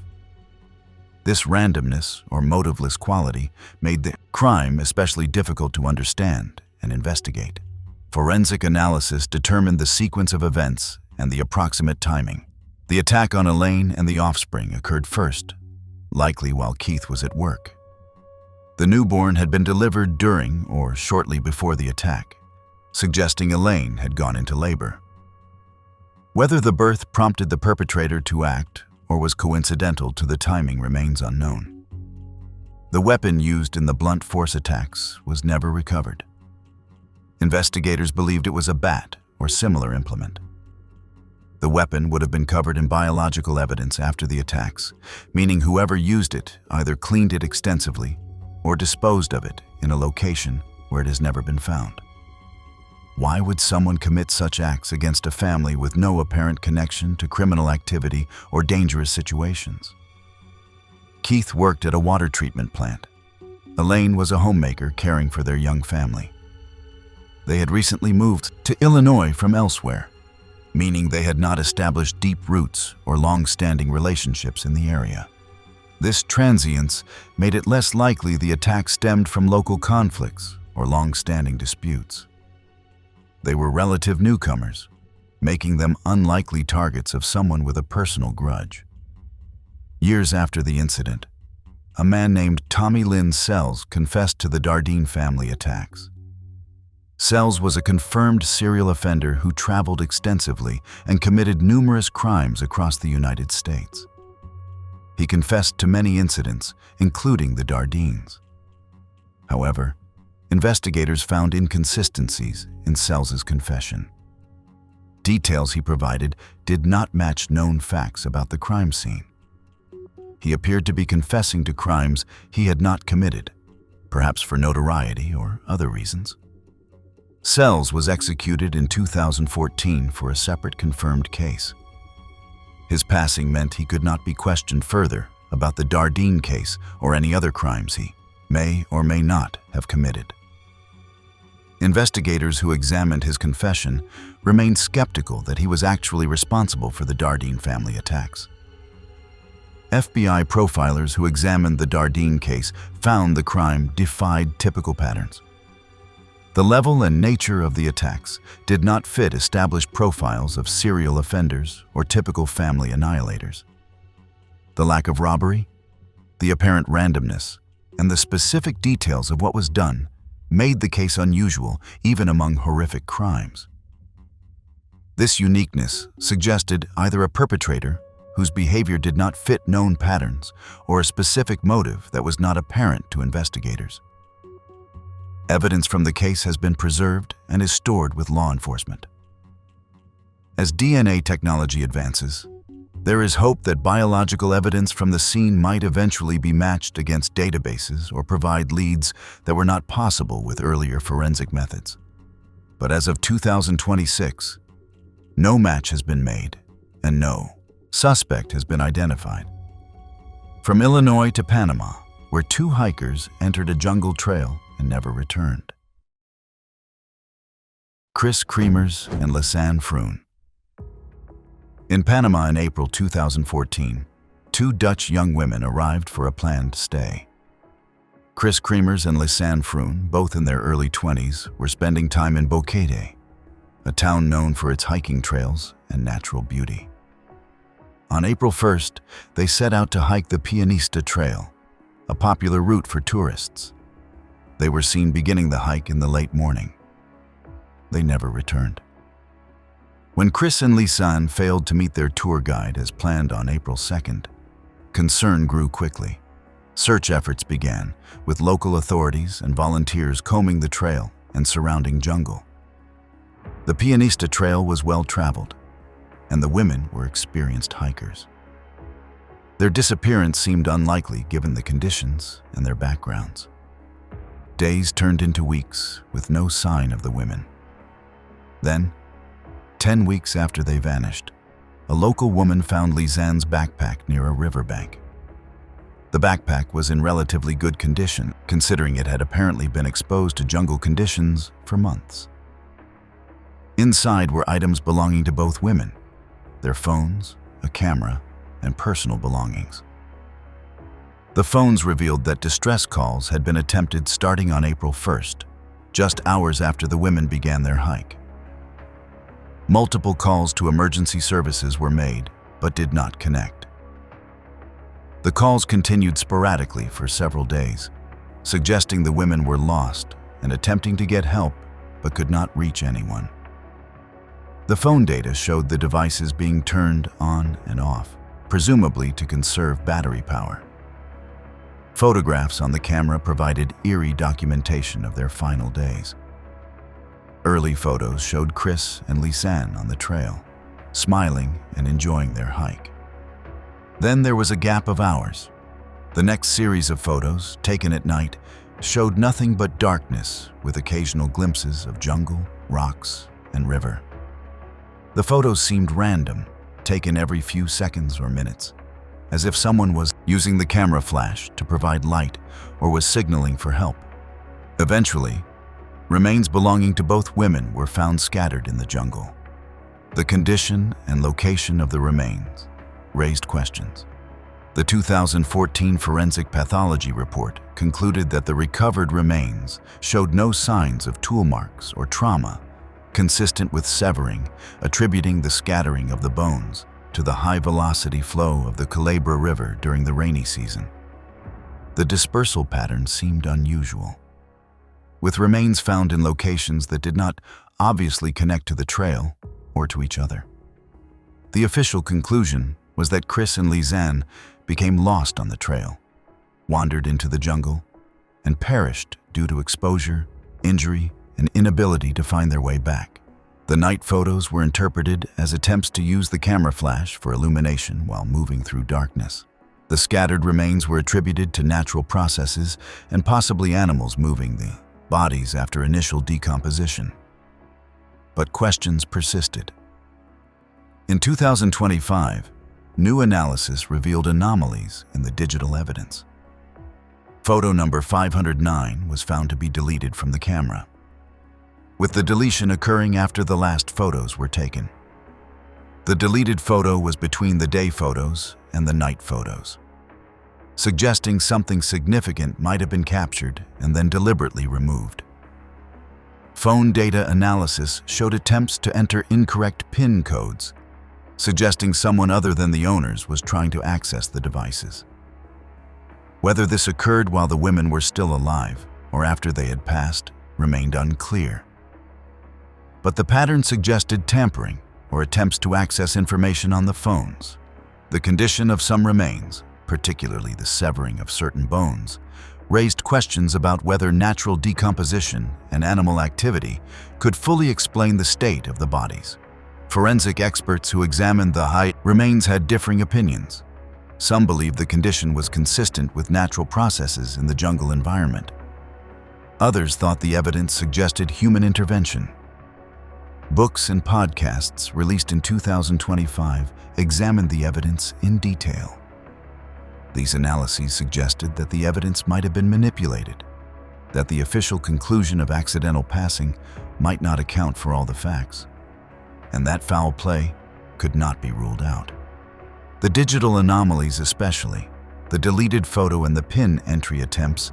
This randomness or motiveless quality made the crime especially difficult to understand and investigate. Forensic analysis determined the sequence of events and the approximate timing. The attack on Elaine and the offspring occurred first, likely while Keith was at work. The newborn had been delivered during or shortly before the attack, suggesting Elaine had gone into labor. Whether the birth prompted the perpetrator to act or was coincidental to the timing remains unknown. The weapon used in the blunt force attacks was never recovered. Investigators believed it was a bat or similar implement. The weapon would have been covered in biological evidence after the attacks, meaning whoever used it either cleaned it extensively or disposed of it in a location where it has never been found. Why would someone commit such acts against a family with no apparent connection to criminal activity or dangerous situations? Keith worked at a water treatment plant. Elaine was a homemaker caring for their young family. They had recently moved to Illinois from elsewhere, meaning they had not established deep roots or long-standing relationships in the area. This transience made it less likely the attack stemmed from local conflicts or long-standing disputes. They were relative newcomers, making them unlikely targets of someone with a personal grudge. Years after the incident, a man named Tommy Lynn Sells confessed to the Dardeen family attacks. Sells was a confirmed serial offender who traveled extensively and committed numerous crimes across the United States. He confessed to many incidents, including the Dardeens. However, investigators found inconsistencies in Sells's confession. Details he provided did not match known facts about the crime scene. He appeared to be confessing to crimes he had not committed, perhaps for notoriety or other reasons. Sells was executed in 2014 for a separate confirmed case. His passing meant he could not be questioned further about the Dardeen case or any other crimes he may or may not have committed. Investigators who examined his confession remained skeptical that he was actually responsible for the Dardeen family attacks. FBI profilers who examined the Dardeen case found the crime defied typical patterns. The level and nature of the attacks did not fit established profiles of serial offenders or typical family annihilators. The lack of robbery, the apparent randomness, and the specific details of what was done made the case unusual even among horrific crimes. This uniqueness suggested either a perpetrator whose behavior did not fit known patterns or a specific motive that was not apparent to investigators. Evidence from the case has been preserved and is stored with law enforcement. As DNA technology advances, there is hope that biological evidence from the scene might eventually be matched against databases or provide leads that were not possible with earlier forensic methods. But as of 2026, no match has been made and no suspect has been identified. From Illinois to Panama, where two hikers entered a jungle trail and never returned. Chris Kremers and Lisanne Froon. In Panama in April 2014, two Dutch young women arrived for a planned stay. Chris Kremers and Lisanne Froon, both in their early 20s, were spending time in Boquete, a town known for its hiking trails and natural beauty. On April 1st, they set out to hike the Pianista Trail, a popular route for tourists. They were seen beginning the hike in the late morning. They never returned. When Chris and Lisanne failed to meet their tour guide as planned on April 2nd, concern grew quickly. Search efforts began, with local authorities and volunteers combing the trail and surrounding jungle. The Pianista Trail was well traveled, and the women were experienced hikers. Their disappearance seemed unlikely given the conditions and their backgrounds. Days turned into weeks with no sign of the women. Then, 10 weeks after they vanished, a local woman found Lisanne's backpack near a riverbank. The backpack was in relatively good condition, considering it had apparently been exposed to jungle conditions for months. Inside were items belonging to both women, their phones, a camera, and personal belongings. The phones revealed that distress calls had been attempted starting on April 1st, just hours after the women began their hike. Multiple calls to emergency services were made, but did not connect. The calls continued sporadically for several days, suggesting the women were lost and attempting to get help, but could not reach anyone. The phone data showed the devices being turned on and off, presumably to conserve battery power. Photographs on the camera provided eerie documentation of their final days. Early photos showed Chris and Lisanne on the trail, smiling and enjoying their hike. Then there was a gap of hours. The next series of photos, taken at night, showed nothing but darkness with occasional glimpses of jungle, rocks, and river. The photos seemed random, taken every few seconds or minutes, as if someone was using the camera flash to provide light or was signaling for help. Eventually, remains belonging to both women were found scattered in the jungle. The condition and location of the remains raised questions. The 2014 forensic pathology report concluded that the recovered remains showed no signs of tool marks or trauma, consistent with severing, attributing the scattering of the bones to the high-velocity flow of the Culebra River during the rainy season. The dispersal pattern seemed unusual, with remains found in locations that did not obviously connect to the trail or to each other. The official conclusion was that Chris and Lisanne became lost on the trail, wandered into the jungle, and perished due to exposure, injury, and inability to find their way back. The night photos were interpreted as attempts to use the camera flash for illumination while moving through darkness. The scattered remains were attributed to natural processes and possibly animals moving the bodies after initial decomposition. But questions persisted. In 2025, new analysis revealed anomalies in the digital evidence. Photo number 509 was found to be deleted from the camera, with the deletion occurring after the last photos were taken. The deleted photo was between the day photos and the night photos, suggesting something significant might have been captured and then deliberately removed. Phone data analysis showed attempts to enter incorrect PIN codes, suggesting someone other than the owners was trying to access the devices. Whether this occurred while the women were still alive or after they had passed remained unclear. But the pattern suggested tampering or attempts to access information on the phones. The condition of some remains, particularly the severing of certain bones, raised questions about whether natural decomposition and animal activity could fully explain the state of the bodies. Forensic experts who examined the remains had differing opinions. Some believed the condition was consistent with natural processes in the jungle environment. Others thought the evidence suggested human intervention. Books and podcasts released in 2025 examined the evidence in detail. These analyses suggested that the evidence might have been manipulated, that the official conclusion of accidental passing might not account for all the facts, and that foul play could not be ruled out. The digital anomalies especially, the deleted photo and the PIN entry attempts,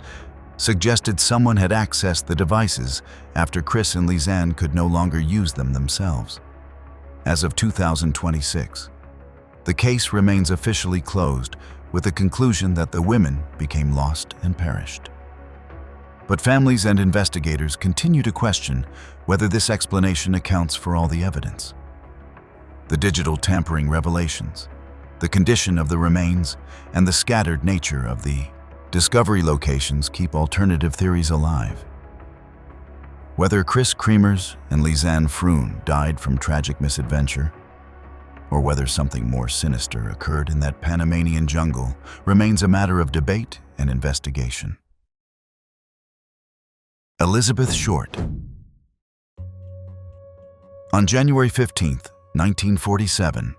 suggested someone had accessed the devices after Chris and Lisanne could no longer use them themselves. As of 2026, The case remains officially closed, with the conclusion that the women became lost and perished. But families and investigators continue to question whether this explanation accounts for all the evidence. The digital tampering revelations, the condition of the remains, and the scattered nature of the discovery locations keep alternative theories alive. Whether Chris Kremers and Lisanne Froon died from tragic misadventure, or whether something more sinister occurred in that Panamanian jungle, remains a matter of debate and investigation. Elizabeth Short. On January 15, 1947,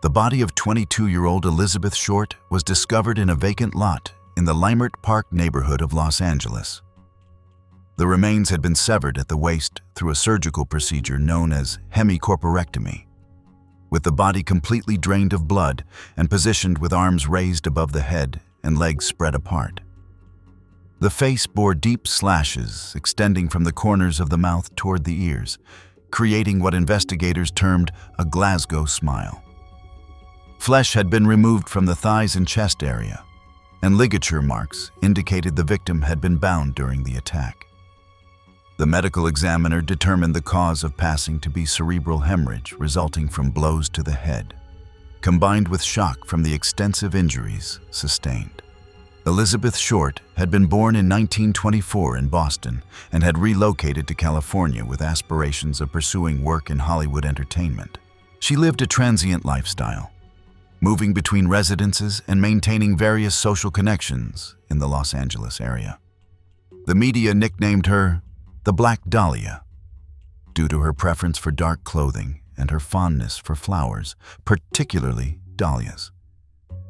the body of 22-year-old Elizabeth Short was discovered in a vacant lot in the Leimert Park neighborhood of Los Angeles. The remains had been severed at the waist through a surgical procedure known as hemicorporectomy, with the body completely drained of blood and positioned with arms raised above the head and legs spread apart. The face bore deep slashes extending from the corners of the mouth toward the ears, creating what investigators termed a Glasgow smile. Flesh had been removed from the thighs and chest area, and ligature marks indicated the victim had been bound during the attack. The medical examiner determined the cause of passing to be cerebral hemorrhage resulting from blows to the head, combined with shock from the extensive injuries sustained. Elizabeth Short had been born in 1924 in Boston and had relocated to California with aspirations of pursuing work in Hollywood entertainment. She lived a transient lifestyle, moving between residences and maintaining various social connections in the Los Angeles area. The media nicknamed her the Black Dahlia, due to her preference for dark clothing and her fondness for flowers, particularly dahlias.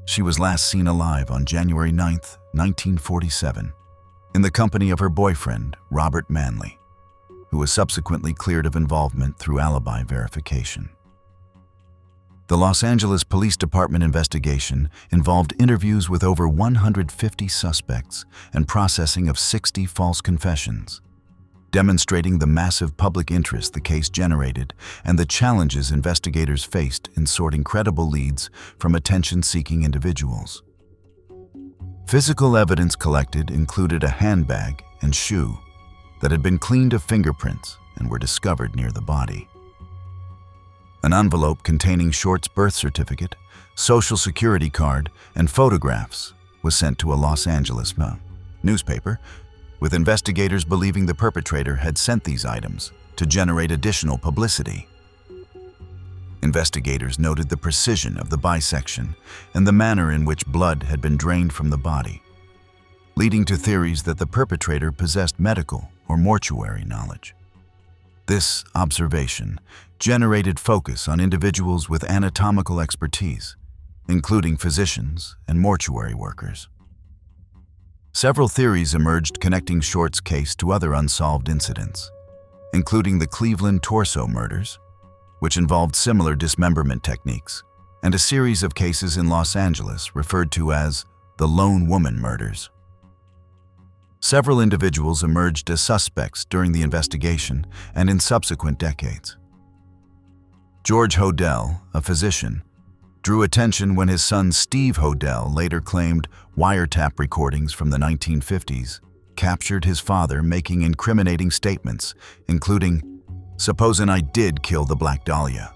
She was last seen alive on January 9, 1947, in the company of her boyfriend, Robert Manley, who was subsequently cleared of involvement through alibi verification. The Los Angeles Police Department investigation involved interviews with over 150 suspects and processing of 60 false confessions, demonstrating the massive public interest the case generated and the challenges investigators faced in sorting credible leads from attention-seeking individuals. Physical evidence collected included a handbag and shoe that had been cleaned of fingerprints and were discovered near the body. An envelope containing Short's birth certificate, social security card, and photographs was sent to a Los Angeles newspaper, with investigators believing the perpetrator had sent these items to generate additional publicity. Investigators noted the precision of the bisection and the manner in which blood had been drained from the body, leading to theories that the perpetrator possessed medical or mortuary knowledge. This observation generated focus on individuals with anatomical expertise, including physicians and mortuary workers. Several theories emerged connecting Short's case to other unsolved incidents, including the Cleveland torso murders, which involved similar dismemberment techniques, and a series of cases in Los Angeles referred to as the Lone Woman murders. Several individuals emerged as suspects during the investigation and in subsequent decades. George Hodel, a physician, drew attention when his son Steve Hodel later claimed wiretap recordings from the 1950s captured his father making incriminating statements, including, "Supposin' I did kill the Black Dahlia."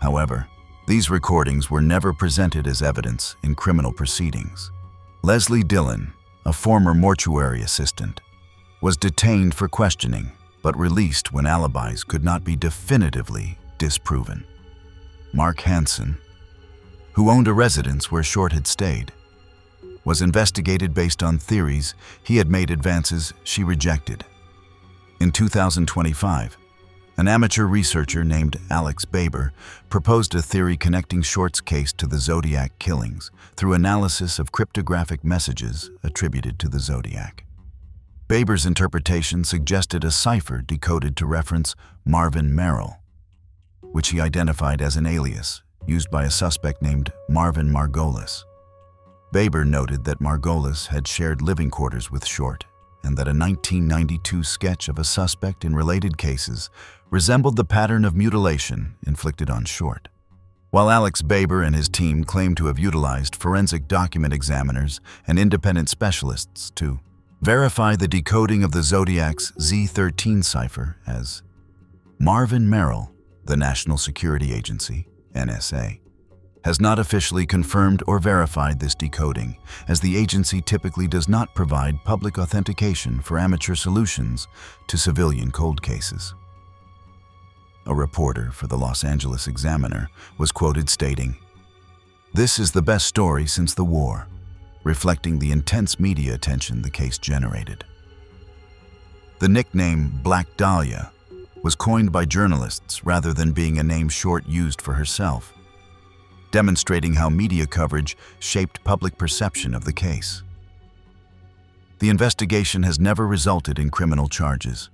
However, these recordings were never presented as evidence in criminal proceedings. Leslie Dillon, a former mortuary assistant, was detained for questioning but released when alibis could not be definitively disproven. Mark Hansen, who owned a residence where Short had stayed, was investigated based on theories he had made advances she rejected. In 2025, an amateur researcher named Alex Baber proposed a theory connecting Short's case to the Zodiac killings through analysis of cryptographic messages attributed to the Zodiac. Baber's interpretation suggested a cipher decoded to reference Marvin Merrill, which he identified as an alias used by a suspect named Marvin Margolis. Baber noted that Margolis had shared living quarters with Short and that a 1992 sketch of a suspect in related cases resembled the pattern of mutilation inflicted on Short. while Alex Baber and his team claim to have utilized forensic document examiners and independent specialists to verify the decoding of the Zodiac's Z13 cipher as Marvin Merrill, the National Security Agency, NSA, has not officially confirmed or verified this decoding, as the agency typically does not provide public authentication for amateur solutions to civilian cold cases. A reporter for the Los Angeles Examiner was quoted stating, "This is the best story since the war," reflecting the intense media attention the case generated. The nickname Black Dahlia was coined by journalists rather than being a name Short used for herself, demonstrating how media coverage shaped public perception of the case. The investigation has never resulted in criminal charges,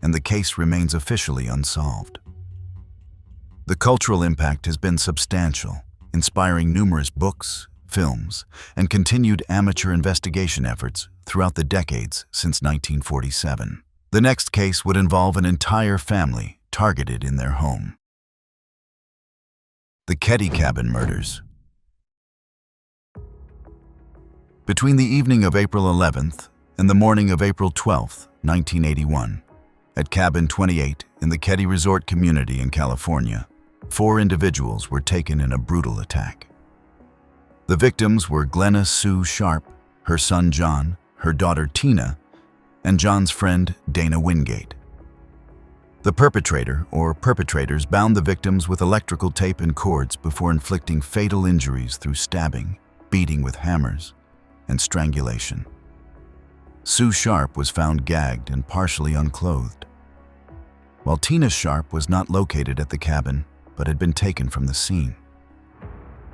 and the case remains officially unsolved. The cultural impact has been substantial, inspiring numerous books, films, and continued amateur investigation efforts throughout the decades since 1947. The next case would involve an entire family targeted in their home. The Ketty Cabin Murders. Between the evening of April 11th and the morning of April 12th, 1981, at Cabin 28 in the Ketty Resort community in California, 4 individuals were taken in a brutal attack. The victims were Glenna Sue Sharp, her son John, her daughter Tina, and John's friend Dana Wingate. The perpetrator or perpetrators bound the victims with electrical tape and cords before inflicting fatal injuries through stabbing, beating with hammers, and strangulation. Sue Sharp was found gagged and partially unclothed, while Tina Sharp was not located at the cabin but had been taken from the scene.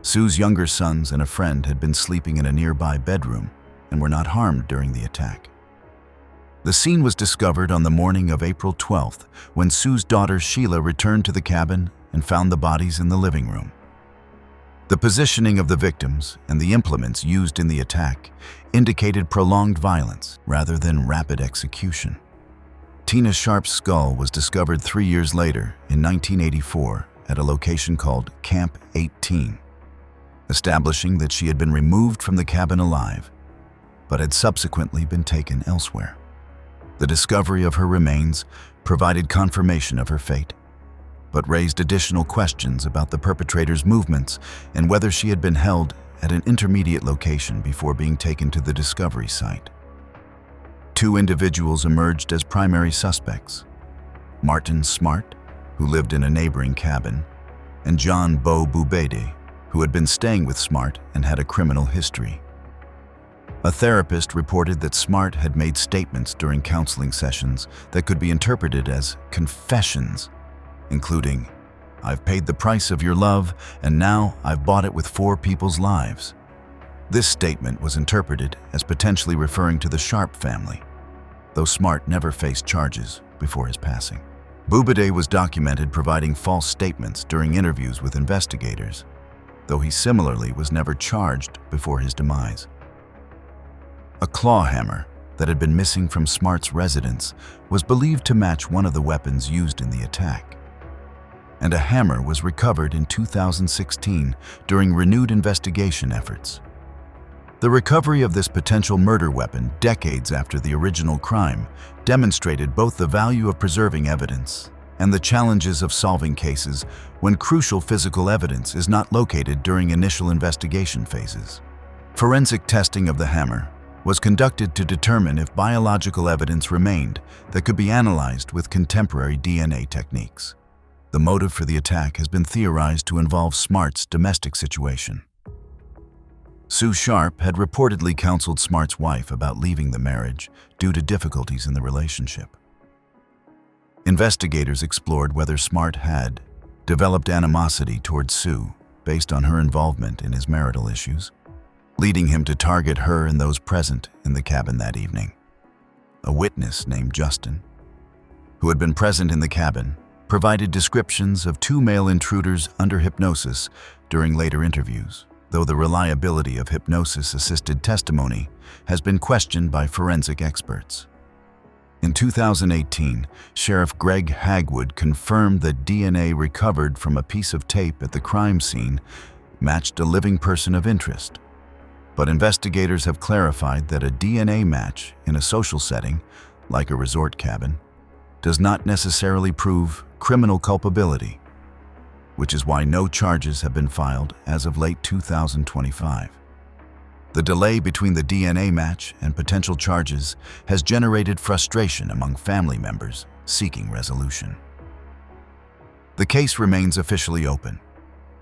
Sue's younger sons and a friend had been sleeping in a nearby bedroom and were not harmed during the attack. The scene was discovered on the morning of April 12th when Sue's daughter Sheila returned to the cabin and found the bodies in the living room. The positioning of the victims and the implements used in the attack indicated prolonged violence rather than rapid execution. Tina Sharp's skull was discovered 3 years later in 1984 at a location called Camp 18, establishing that she had been removed from the cabin alive, but had subsequently been taken elsewhere. The discovery of her remains provided confirmation of her fate, but raised additional questions about the perpetrator's movements and whether she had been held at an intermediate location before being taken to the discovery site. 2 individuals emerged as primary suspects: Martin Smart, who lived in a neighboring cabin, and John Bo Bubede, who had been staying with Smart and had a criminal history. A therapist reported that Smart had made statements during counseling sessions that could be interpreted as confessions, including, "I've paid the price of your love, and now I've bought it with 4 people's lives." This statement was interpreted as potentially referring to the Sharp family, though Smart never faced charges before his passing. Bubede was documented providing false statements during interviews with investigators, though he similarly was never charged before his demise. A claw hammer that had been missing from Smart's residence was believed to match one of the weapons used in the attack, and a hammer was recovered in 2016 during renewed investigation efforts. The recovery of this potential murder weapon decades after the original crime demonstrated both the value of preserving evidence and the challenges of solving cases when crucial physical evidence is not located during initial investigation phases. Forensic testing of the hammer was conducted to determine if biological evidence remained that could be analyzed with contemporary DNA techniques. The motive for the attack has been theorized to involve Smart's domestic situation. Sue Sharp had reportedly counseled Smart's wife about leaving the marriage due to difficulties in the relationship. Investigators explored whether Smart had developed animosity towards Sue based on her involvement in his marital issues, leading him to target her and those present in the cabin that evening. A witness named Justin, who had been present in the cabin, provided descriptions of 2 male intruders under hypnosis during later interviews, though the reliability of hypnosis-assisted testimony has been questioned by forensic experts. In 2018, Sheriff Greg Hagwood confirmed that DNA recovered from a piece of tape at the crime scene matched a living person of interest. But investigators have clarified that a DNA match in a social setting, like a resort cabin, does not necessarily prove criminal culpability, which is why no charges have been filed as of late 2025. The delay between the DNA match and potential charges has generated frustration among family members seeking resolution. The case remains officially open,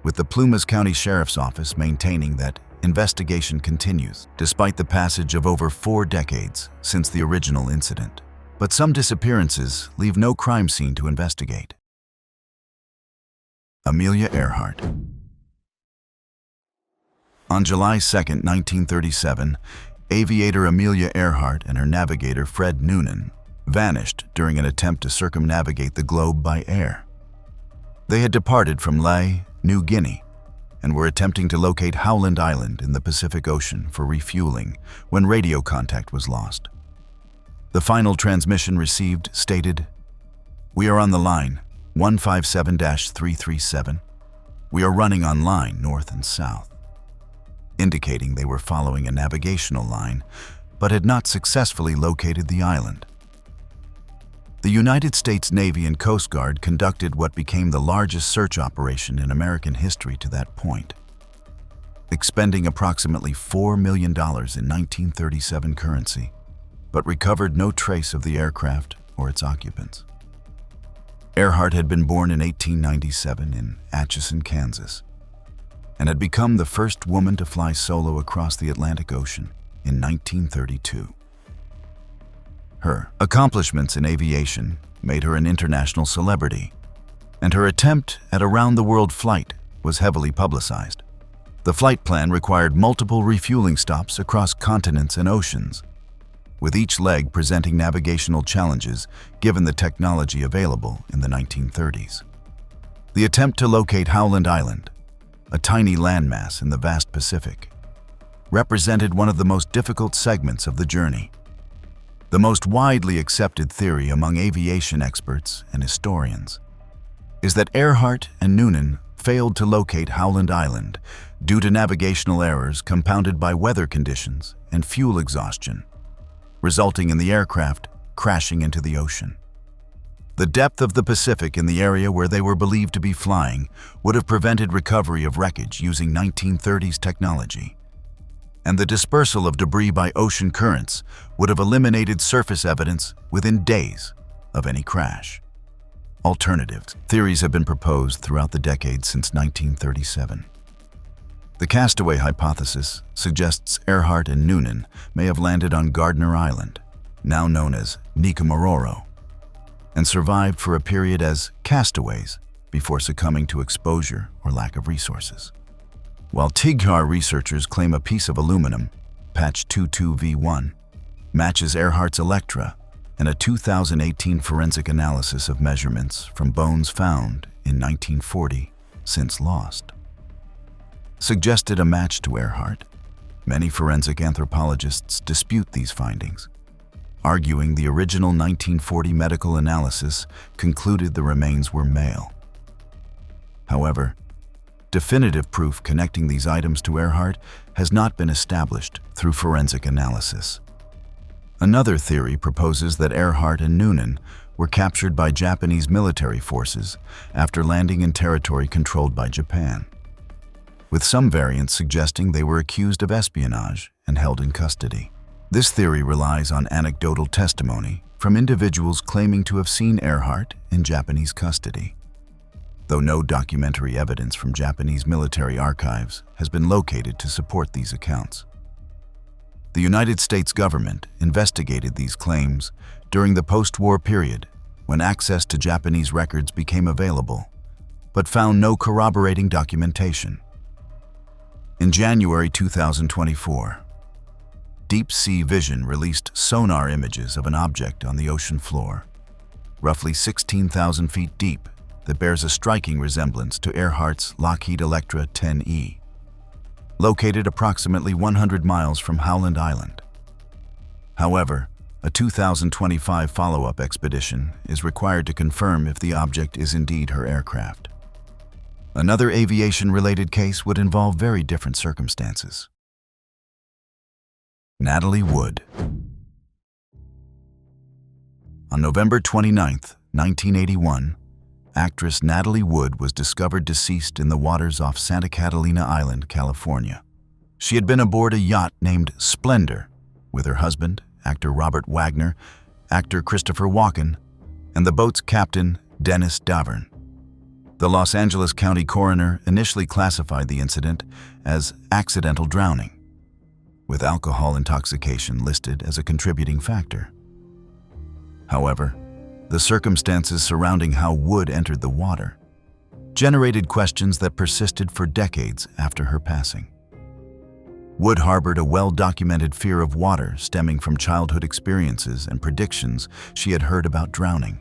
with the Plumas County Sheriff's Office maintaining that investigation continues despite the passage of over 4 decades since the original incident. But some disappearances leave no crime scene to investigate. Amelia Earhart. On July 2, 1937, aviator Amelia Earhart and her navigator Fred Noonan vanished during an attempt to circumnavigate the globe by air. They had departed from Lae, New Guinea, and were attempting to locate Howland Island in the Pacific Ocean for refueling when radio contact was lost. The final transmission received stated, "We are on the line, 157-337. We are running on line north and south," indicating they were following a navigational line, but had not successfully located the island. The United States Navy and Coast Guard conducted what became the largest search operation in American history to that point, expending approximately $4 million in 1937 currency, but recovered no trace of the aircraft or its occupants. Earhart had been born in 1897 in Atchison, Kansas, and had become the first woman to fly solo across the Atlantic Ocean in 1932. Her accomplishments in aviation made her an international celebrity, and her attempt at a round-the-world flight was heavily publicized. The flight plan required multiple refueling stops across continents and oceans, with each leg presenting navigational challenges given the technology available in the 1930s. The attempt to locate Howland Island, a tiny landmass in the vast Pacific, represented one of the most difficult segments of the journey. The most widely accepted theory among aviation experts and historians is that Earhart and Noonan failed to locate Howland Island due to navigational errors compounded by weather conditions and fuel exhaustion, resulting in the aircraft crashing into the ocean. The depth of the Pacific in the area where they were believed to be flying would have prevented recovery of wreckage using 1930s technology, and the dispersal of debris by ocean currents would have eliminated surface evidence within days of any crash. Alternative theories have been proposed throughout the decades since 1937. The castaway hypothesis suggests Earhart and Noonan may have landed on Gardner Island, now known as Nikomaroro, and survived for a period as castaways before succumbing to exposure or lack of resources. While TIGHAR researchers claim a piece of aluminum, patch 22V1, matches Earhart's Electra, and a 2018 forensic analysis of measurements from bones found in 1940, since lost, suggested a match to Earhart. Many forensic anthropologists dispute these findings, arguing the original 1940 medical analysis concluded the remains were male. However, definitive proof connecting these items to Earhart has not been established through forensic analysis. Another theory proposes that Earhart and Noonan were captured by Japanese military forces after landing in territory controlled by Japan, with some variants suggesting they were accused of espionage and held in custody. This theory relies on anecdotal testimony from individuals claiming to have seen Earhart in Japanese custody, though no documentary evidence from Japanese military archives has been located to support these accounts. The United States government investigated these claims during the post-war period when access to Japanese records became available, but found no corroborating documentation. In January 2024, Deep Sea Vision released sonar images of an object on the ocean floor, roughly 16,000 feet deep, that bears a striking resemblance to Earhart's Lockheed Electra 10E, located approximately 100 miles from Howland Island. However, A 2025 follow-up expedition is required to confirm if the object is indeed her aircraft. Another aviation-related case would involve very different circumstances. Natalie Wood. On November 29, 1981, actress Natalie Wood was discovered deceased in the waters off Santa Catalina Island, California. She had been aboard a yacht named Splendor with her husband, actor Robert Wagner, actor Christopher Walken, and the boat's captain, Dennis Davern. The Los Angeles County coroner initially classified the incident as accidental drowning, with alcohol intoxication listed as a contributing factor. However, the circumstances surrounding how Wood entered the water generated questions that persisted for decades after her passing. Wood harbored a well-documented fear of water stemming from childhood experiences and predictions she had heard about drowning.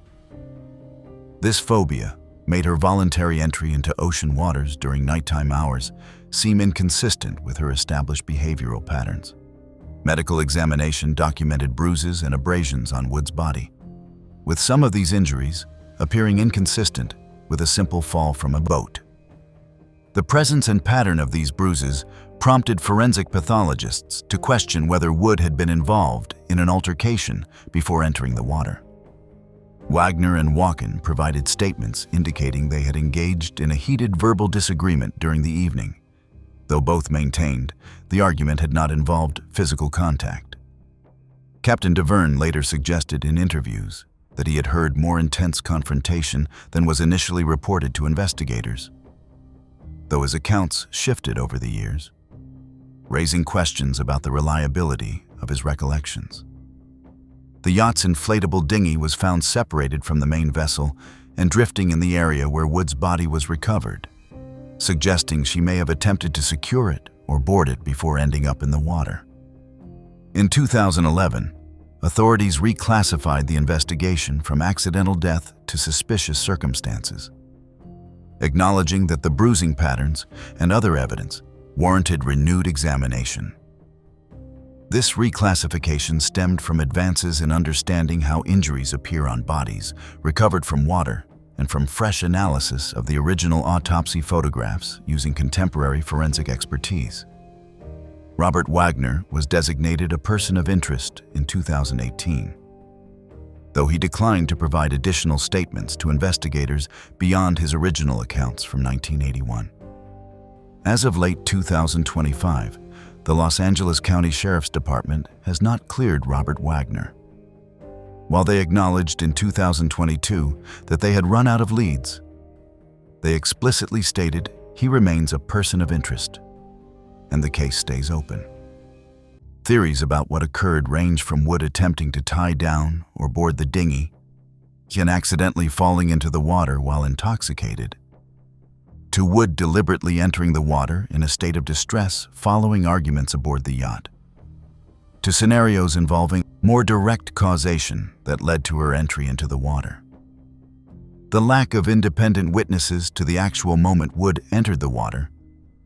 This phobia made her voluntary entry into ocean waters during nighttime hours seem inconsistent with her established behavioral patterns. Medical examination documented bruises and abrasions on Wood's body, with some of these injuries appearing inconsistent with a simple fall from a boat. The presence and pattern of these bruises prompted forensic pathologists to question whether Wood had been involved in an altercation before entering the water. Wagner and Walken provided statements indicating they had engaged in a heated verbal disagreement during the evening, though both maintained the argument had not involved physical contact. Captain Davern later suggested in interviews that he had heard more intense confrontation than was initially reported to investigators, though his accounts shifted over the years, raising questions about the reliability of his recollections. The yacht's inflatable dinghy was found separated from the main vessel and drifting in the area where Wood's body was recovered, suggesting she may have attempted to secure it or board it before ending up in the water. In 2011, authorities reclassified the investigation from accidental death to suspicious circumstances, acknowledging that the bruising patterns and other evidence warranted renewed examination. This reclassification stemmed from advances in understanding how injuries appear on bodies recovered from water and from fresh analysis of the original autopsy photographs using contemporary forensic expertise. Robert Wagner was designated a person of interest in 2018, though he declined to provide additional statements to investigators beyond his original accounts from 1981. As of late 2025, the Los Angeles County Sheriff's Department has not cleared Robert Wagner. While they acknowledged in 2022 that they had run out of leads, they explicitly stated he remains a person of interest, and the case stays open. Theories about what occurred range from Wood attempting to tie down or board the dinghy, and accidentally falling into the water while intoxicated, to Wood deliberately entering the water in a state of distress following arguments aboard the yacht, to scenarios involving more direct causation that led to her entry into the water. The lack of independent witnesses to the actual moment Wood entered the water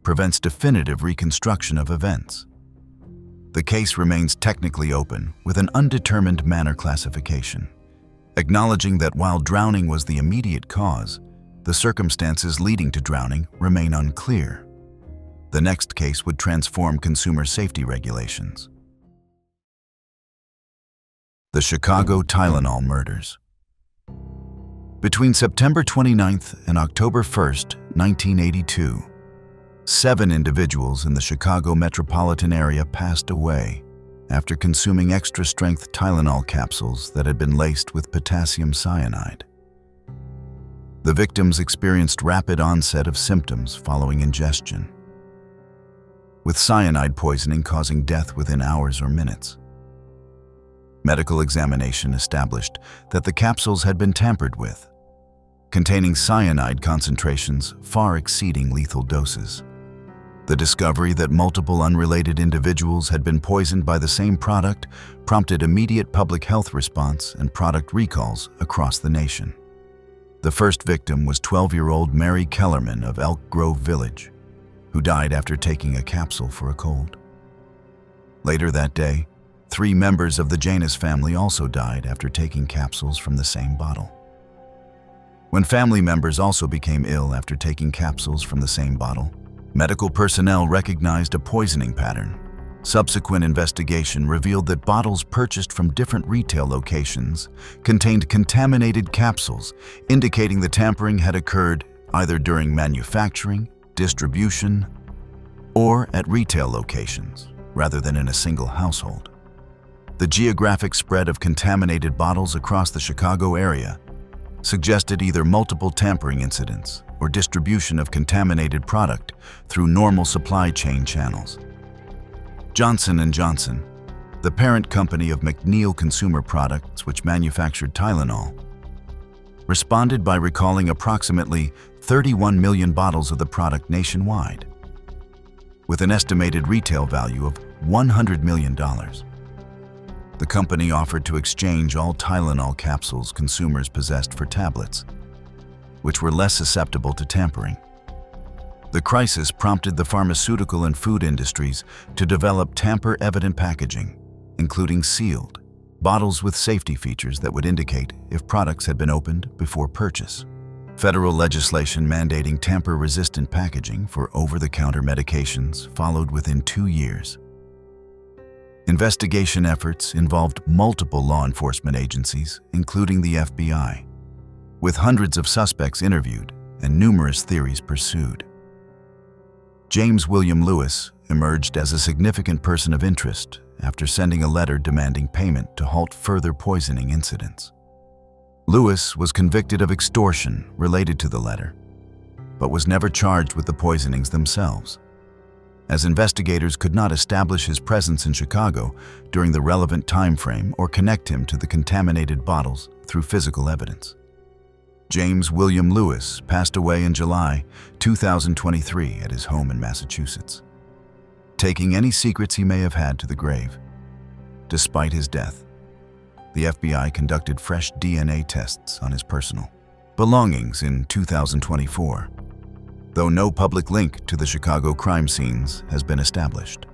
prevents definitive reconstruction of events. The case remains technically open with an undetermined manner classification, acknowledging that while drowning was the immediate cause, the circumstances leading to drowning remain unclear. The next case would transform consumer safety regulations. The Chicago Tylenol murders. Between September 29th and October 1st, 1982, 7 individuals in the Chicago metropolitan area passed away after consuming extra-strength Tylenol capsules that had been laced with potassium cyanide. The victims experienced rapid onset of symptoms following ingestion, with cyanide poisoning causing death within hours or minutes. Medical examination established that the capsules had been tampered with, containing cyanide concentrations far exceeding lethal doses. The discovery that multiple unrelated individuals had been poisoned by the same product prompted immediate public health response and product recalls across the nation. The first victim was 12-year-old Mary Kellerman of Elk Grove Village, who died after taking a capsule for a cold. Later that day, 3 members of the Janus family also died after taking capsules from the same bottle. When family members also became ill after taking capsules from the same bottle, medical personnel recognized a poisoning pattern. Subsequent investigation revealed that bottles purchased from different retail locations contained contaminated capsules, indicating the tampering had occurred either during manufacturing, distribution, or at retail locations, rather than in a single household. The geographic spread of contaminated bottles across the Chicago area suggested either multiple tampering incidents or distribution of contaminated product through normal supply chain channels. Johnson & Johnson, the parent company of McNeil Consumer Products, which manufactured Tylenol, responded by recalling approximately 31 million bottles of the product nationwide, with an estimated retail value of $100 million. The company offered to exchange all Tylenol capsules consumers possessed for tablets, which were less susceptible to tampering. The crisis prompted the pharmaceutical and food industries to develop tamper-evident packaging, including sealed bottles with safety features that would indicate if products had been opened before purchase. Federal legislation mandating tamper-resistant packaging for over-the-counter medications followed within 2 years. Investigation efforts involved multiple law enforcement agencies, including the FBI, with hundreds of suspects interviewed and numerous theories pursued. James William Lewis emerged as a significant person of interest after sending a letter demanding payment to halt further poisoning incidents. Lewis was convicted of extortion related to the letter, but was never charged with the poisonings themselves, as investigators could not establish his presence in Chicago during the relevant time frame or connect him to the contaminated bottles through physical evidence. James William Lewis passed away in July 2023 at his home in Massachusetts, taking any secrets he may have had to the grave. Despite his death, the FBI conducted fresh DNA tests on his personal belongings in 2024, though no public link to the Chicago crime scenes has been established.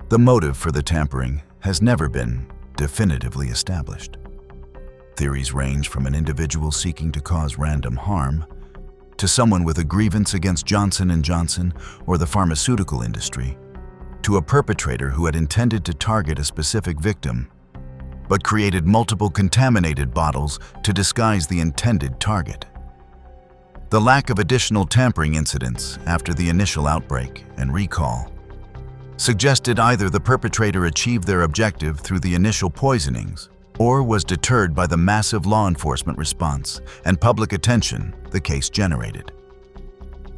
The motive for the tampering has never been definitively established. Theories range from an individual seeking to cause random harm to someone with a grievance against Johnson & Johnson or the pharmaceutical industry, to a perpetrator who had intended to target a specific victim but created multiple contaminated bottles to disguise the intended target. The lack of additional tampering incidents after the initial outbreak and recall suggested either the perpetrator achieved their objective through the initial poisonings or was deterred by the massive law enforcement response and public attention the case generated.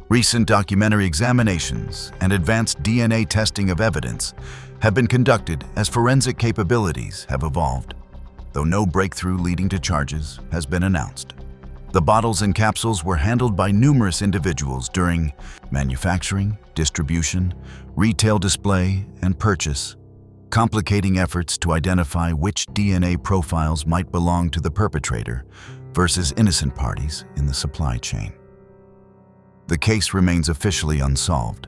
Recent documentary examinations and advanced DNA testing of evidence have been conducted as forensic capabilities have evolved, though no breakthrough leading to charges has been announced. The bottles and capsules were handled by numerous individuals during manufacturing, distribution, retail display, and purchase, complicating efforts to identify which DNA profiles might belong to the perpetrator versus innocent parties in the supply chain. The case remains officially unsolved,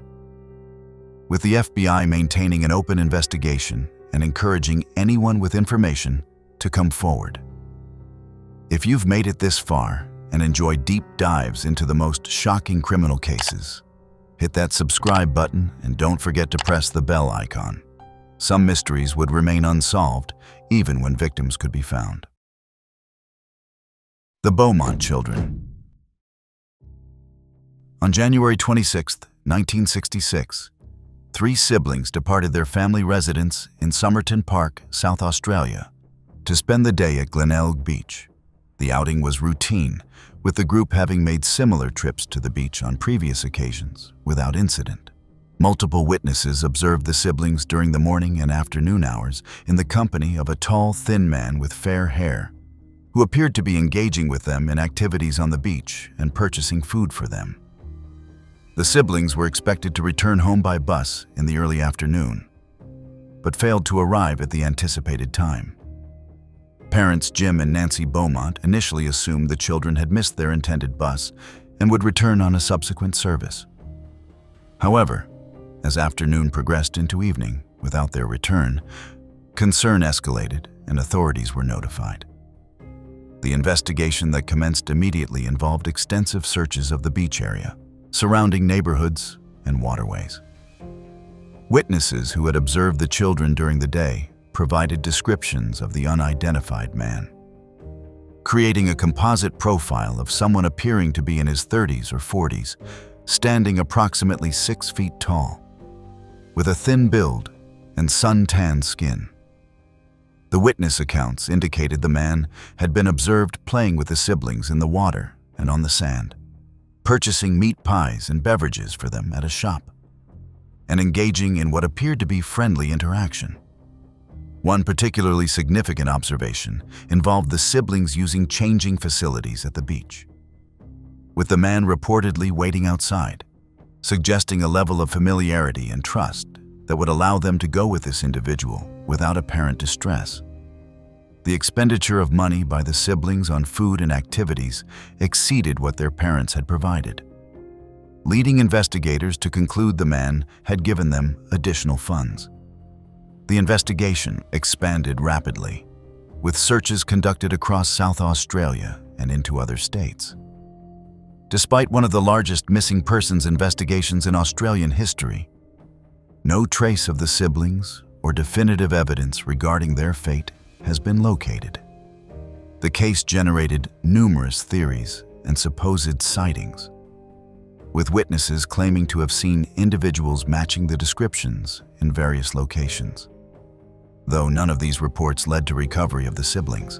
with the FBI maintaining an open investigation and encouraging anyone with information to come forward. If you've made it this far and enjoy deep dives into the most shocking criminal cases, hit that subscribe button and don't forget to press the bell icon. Some mysteries would remain unsolved even when victims could be found. The Beaumont children. On January 26, 1966, 3 siblings departed their family residence in Somerton Park, South Australia, to spend the day at Glenelg Beach. The outing was routine, with the group having made similar trips to the beach on previous occasions without incident. Multiple witnesses observed the siblings during the morning and afternoon hours in the company of a tall, thin man with fair hair, who appeared to be engaging with them in activities on the beach and purchasing food for them. The siblings were expected to return home by bus in the early afternoon, but failed to arrive at the anticipated time. Parents Jim and Nancy Beaumont initially assumed the children had missed their intended bus and would return on a subsequent service. However, as afternoon progressed into evening without their return, Concern escalated, and authorities were notified. The investigation that commenced immediately involved extensive searches of the beach area, surrounding neighborhoods and waterways. Witnesses who had observed the children during the day provided descriptions of the unidentified man, creating a composite profile of someone appearing to be in his 30s or 40s, standing approximately 6 feet tall, with a thin build and sun-tanned skin. The witness accounts indicated the man had been observed playing with the siblings in the water and on the sand, purchasing meat pies and beverages for them at a shop, and engaging in what appeared to be friendly interaction. One particularly significant observation involved the siblings using changing facilities at the beach, with the man reportedly waiting outside, suggesting a level of familiarity and trust that would allow them to go with this individual without apparent distress. The expenditure of money by the siblings on food and activities exceeded what their parents had provided, leading investigators to conclude the man had given them additional funds. The investigation expanded rapidly, with searches conducted across South Australia and into other states. Despite one of the largest missing persons investigations in Australian history, no trace of the siblings or definitive evidence regarding their fate has been located. The case generated numerous theories and supposed sightings, with witnesses claiming to have seen individuals matching the descriptions in various locations, though none of these reports led to recovery of the siblings.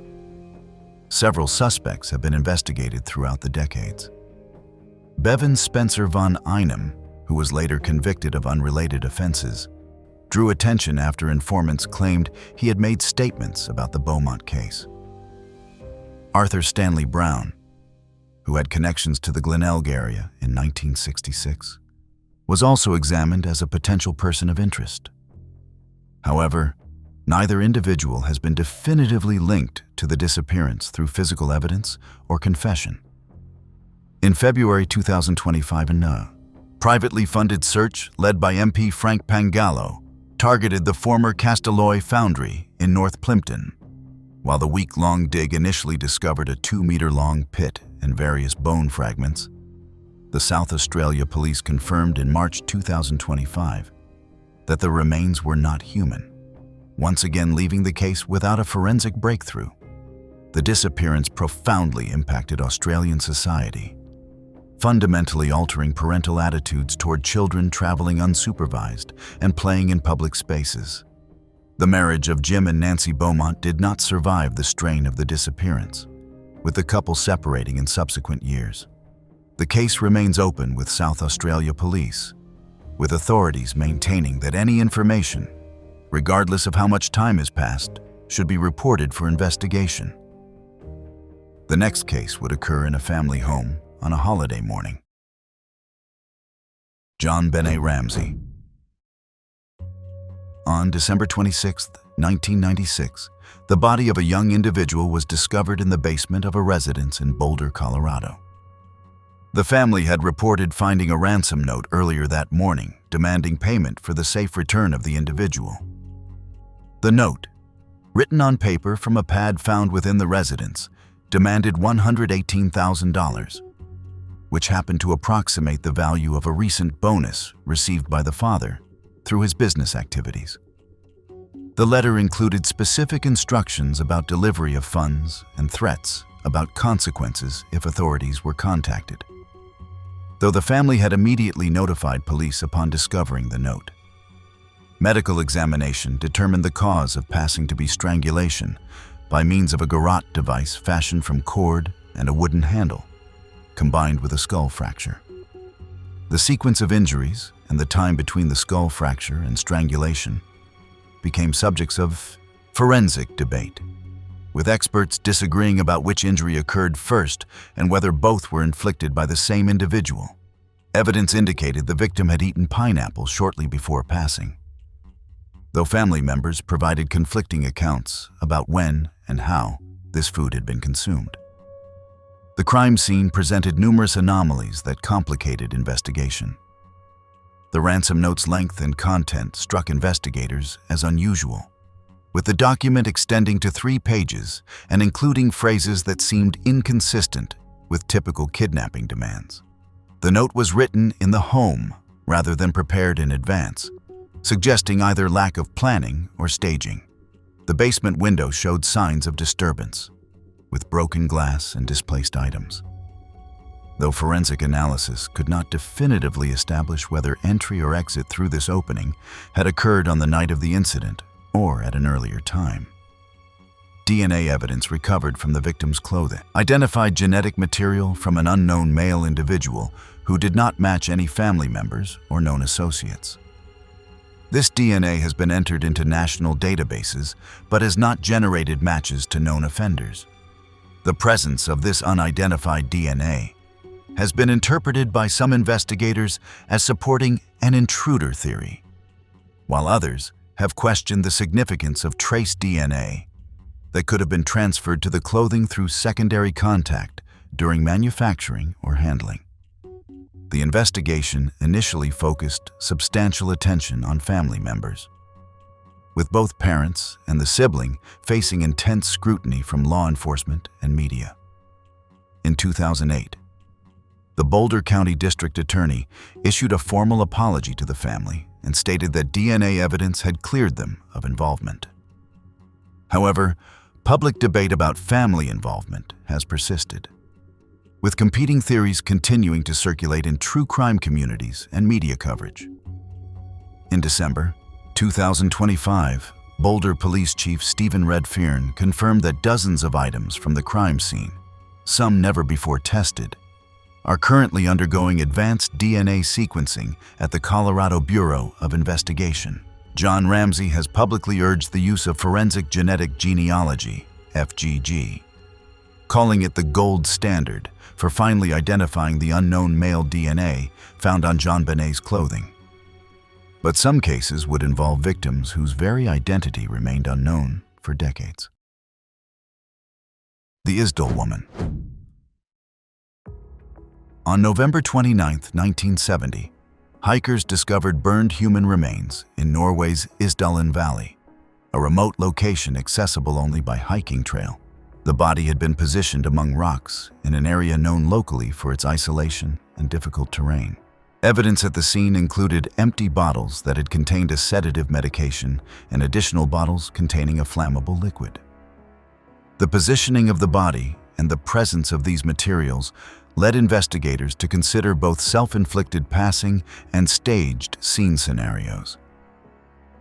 Several suspects have been investigated throughout the decades. Bevan Spencer von Einem, who was later convicted of unrelated offenses, drew attention after informants claimed he had made statements about the Beaumont case. Arthur Stanley Brown, who had connections to the Glenelg area in 1966, was also examined as a potential person of interest. However, neither individual has been definitively linked to the disappearance through physical evidence or confession. In February 2025, a privately funded search led by MP Frank Pangallo targeted the former Castalloy foundry in North Plympton. While the week-long dig initially discovered a 2-meter-long pit and various bone fragments, the South Australia Police confirmed in March 2025 that the remains were not human, once again leaving the case without a forensic breakthrough. The disappearance profoundly impacted Australian society, fundamentally altering parental attitudes toward children traveling unsupervised and playing in public spaces. The marriage of Jim and Nancy Beaumont did not survive the strain of the disappearance, with the couple separating in subsequent years. The case remains open with South Australia Police, with authorities maintaining that any information, regardless of how much time has passed, should be reported for investigation. The next case would occur in a family home on a holiday morning. John Benet Ramsey. On December 26, 1996, the body of a young individual was discovered in the basement of a residence in Boulder, Colorado. The family had reported finding a ransom note earlier that morning, demanding payment for the safe return of the individual. The note, written on paper from a pad found within the residence, demanded $118,000, which happened to approximate the value of a recent bonus received by the father through his business activities. The letter included specific instructions about delivery of funds and threats about consequences if authorities were contacted. Though the family had immediately notified police upon discovering the note, medical examination determined the cause of passing to be strangulation by means of a garrote device fashioned from cord and a wooden handle, combined with a skull fracture. The sequence of injuries and the time between the skull fracture and strangulation became subjects of forensic debate, with experts disagreeing about which injury occurred first and whether both were inflicted by the same individual. Evidence indicated the victim had eaten pineapple shortly before passing, though family members provided conflicting accounts about when and how this food had been consumed. The crime scene presented numerous anomalies that complicated investigation. The ransom note's length and content struck investigators as unusual, with the document extending to 3 pages and including phrases that seemed inconsistent with typical kidnapping demands. The note was written in the home rather than prepared in advance, suggesting either lack of planning or staging. The basement window showed signs of disturbance, with broken glass and displaced items. Though forensic analysis could not definitively establish whether entry or exit through this opening had occurred on the night of the incident or at an earlier time. DNA evidence recovered from the victim's clothing identified genetic material from an unknown male individual who did not match any family members or known associates. This DNA has been entered into national databases but has not generated matches to known offenders. The presence of this unidentified DNA has been interpreted by some investigators as supporting an intruder theory, while others have questioned the significance of trace DNA that could have been transferred to the clothing through secondary contact during manufacturing or handling. The investigation initially focused substantial attention on family members, with both parents and the sibling facing intense scrutiny from law enforcement and media. In 2008, the Boulder County District Attorney issued a formal apology to the family and stated that DNA evidence had cleared them of involvement. However, public debate about family involvement has persisted, with competing theories continuing to circulate in true crime communities and media coverage. In December 2025, Boulder Police Chief Stephen Redfearn confirmed that dozens of items from the crime scene, some never before tested, are currently undergoing advanced DNA sequencing at the Colorado Bureau of Investigation. John Ramsey has publicly urged the use of forensic genetic genealogy, FGG, calling it the gold standard for finally identifying the unknown male DNA found on JonBenet's clothing. But some cases would involve victims whose very identity remained unknown for decades. The Isdal woman. On November 29, 1970, hikers discovered burned human remains in Norway's Isdalen Valley, a remote location accessible only by hiking trail. The body had been positioned among rocks in an area known locally for its isolation and difficult terrain. Evidence at the scene included empty bottles that had contained a sedative medication and additional bottles containing a flammable liquid. The positioning of the body and the presence of these materials led investigators to consider both self-inflicted passing and staged scene scenarios.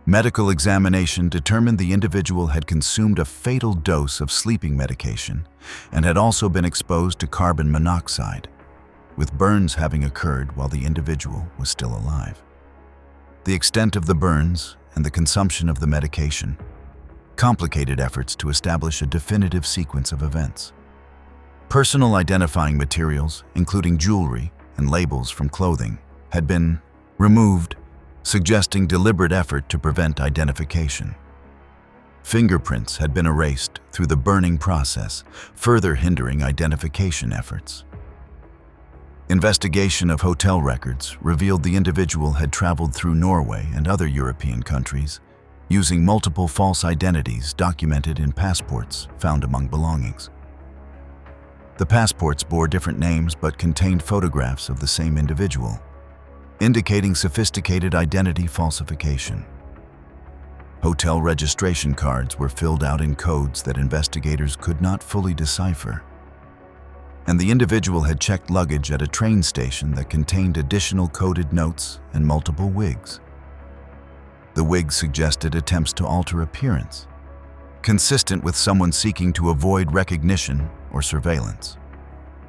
Medical examination determined the individual had consumed a fatal dose of sleeping medication and had also been exposed to carbon monoxide, with burns having occurred while the individual was still alive. The extent of the burns and the consumption of the medication complicated efforts to establish a definitive sequence of events. Personal identifying materials, including jewelry and labels from clothing, had been removed, suggesting deliberate effort to prevent identification. Fingerprints had been erased through the burning process, further hindering identification efforts. Investigation of hotel records revealed the individual had traveled through Norway and other European countries, using multiple false identities documented in passports found among belongings. The passports bore different names but contained photographs of the same individual, indicating sophisticated identity falsification. Hotel registration cards were filled out in codes that investigators could not fully decipher, and the individual had checked luggage at a train station that contained additional coded notes and multiple wigs. The wigs suggested attempts to alter appearance, consistent with someone seeking to avoid recognition or surveillance.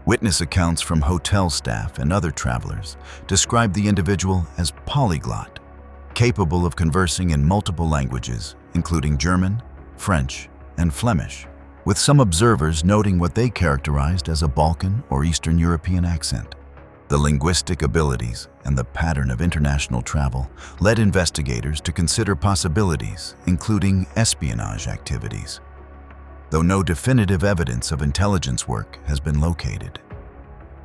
Witness accounts from hotel staff and other travelers described the individual as polyglot, capable of conversing in multiple languages, including German, French, and Flemish, with some observers noting what they characterized as a Balkan or Eastern European accent. The linguistic abilities and the pattern of international travel led investigators to consider possibilities, including espionage activities, though no definitive evidence of intelligence work has been located.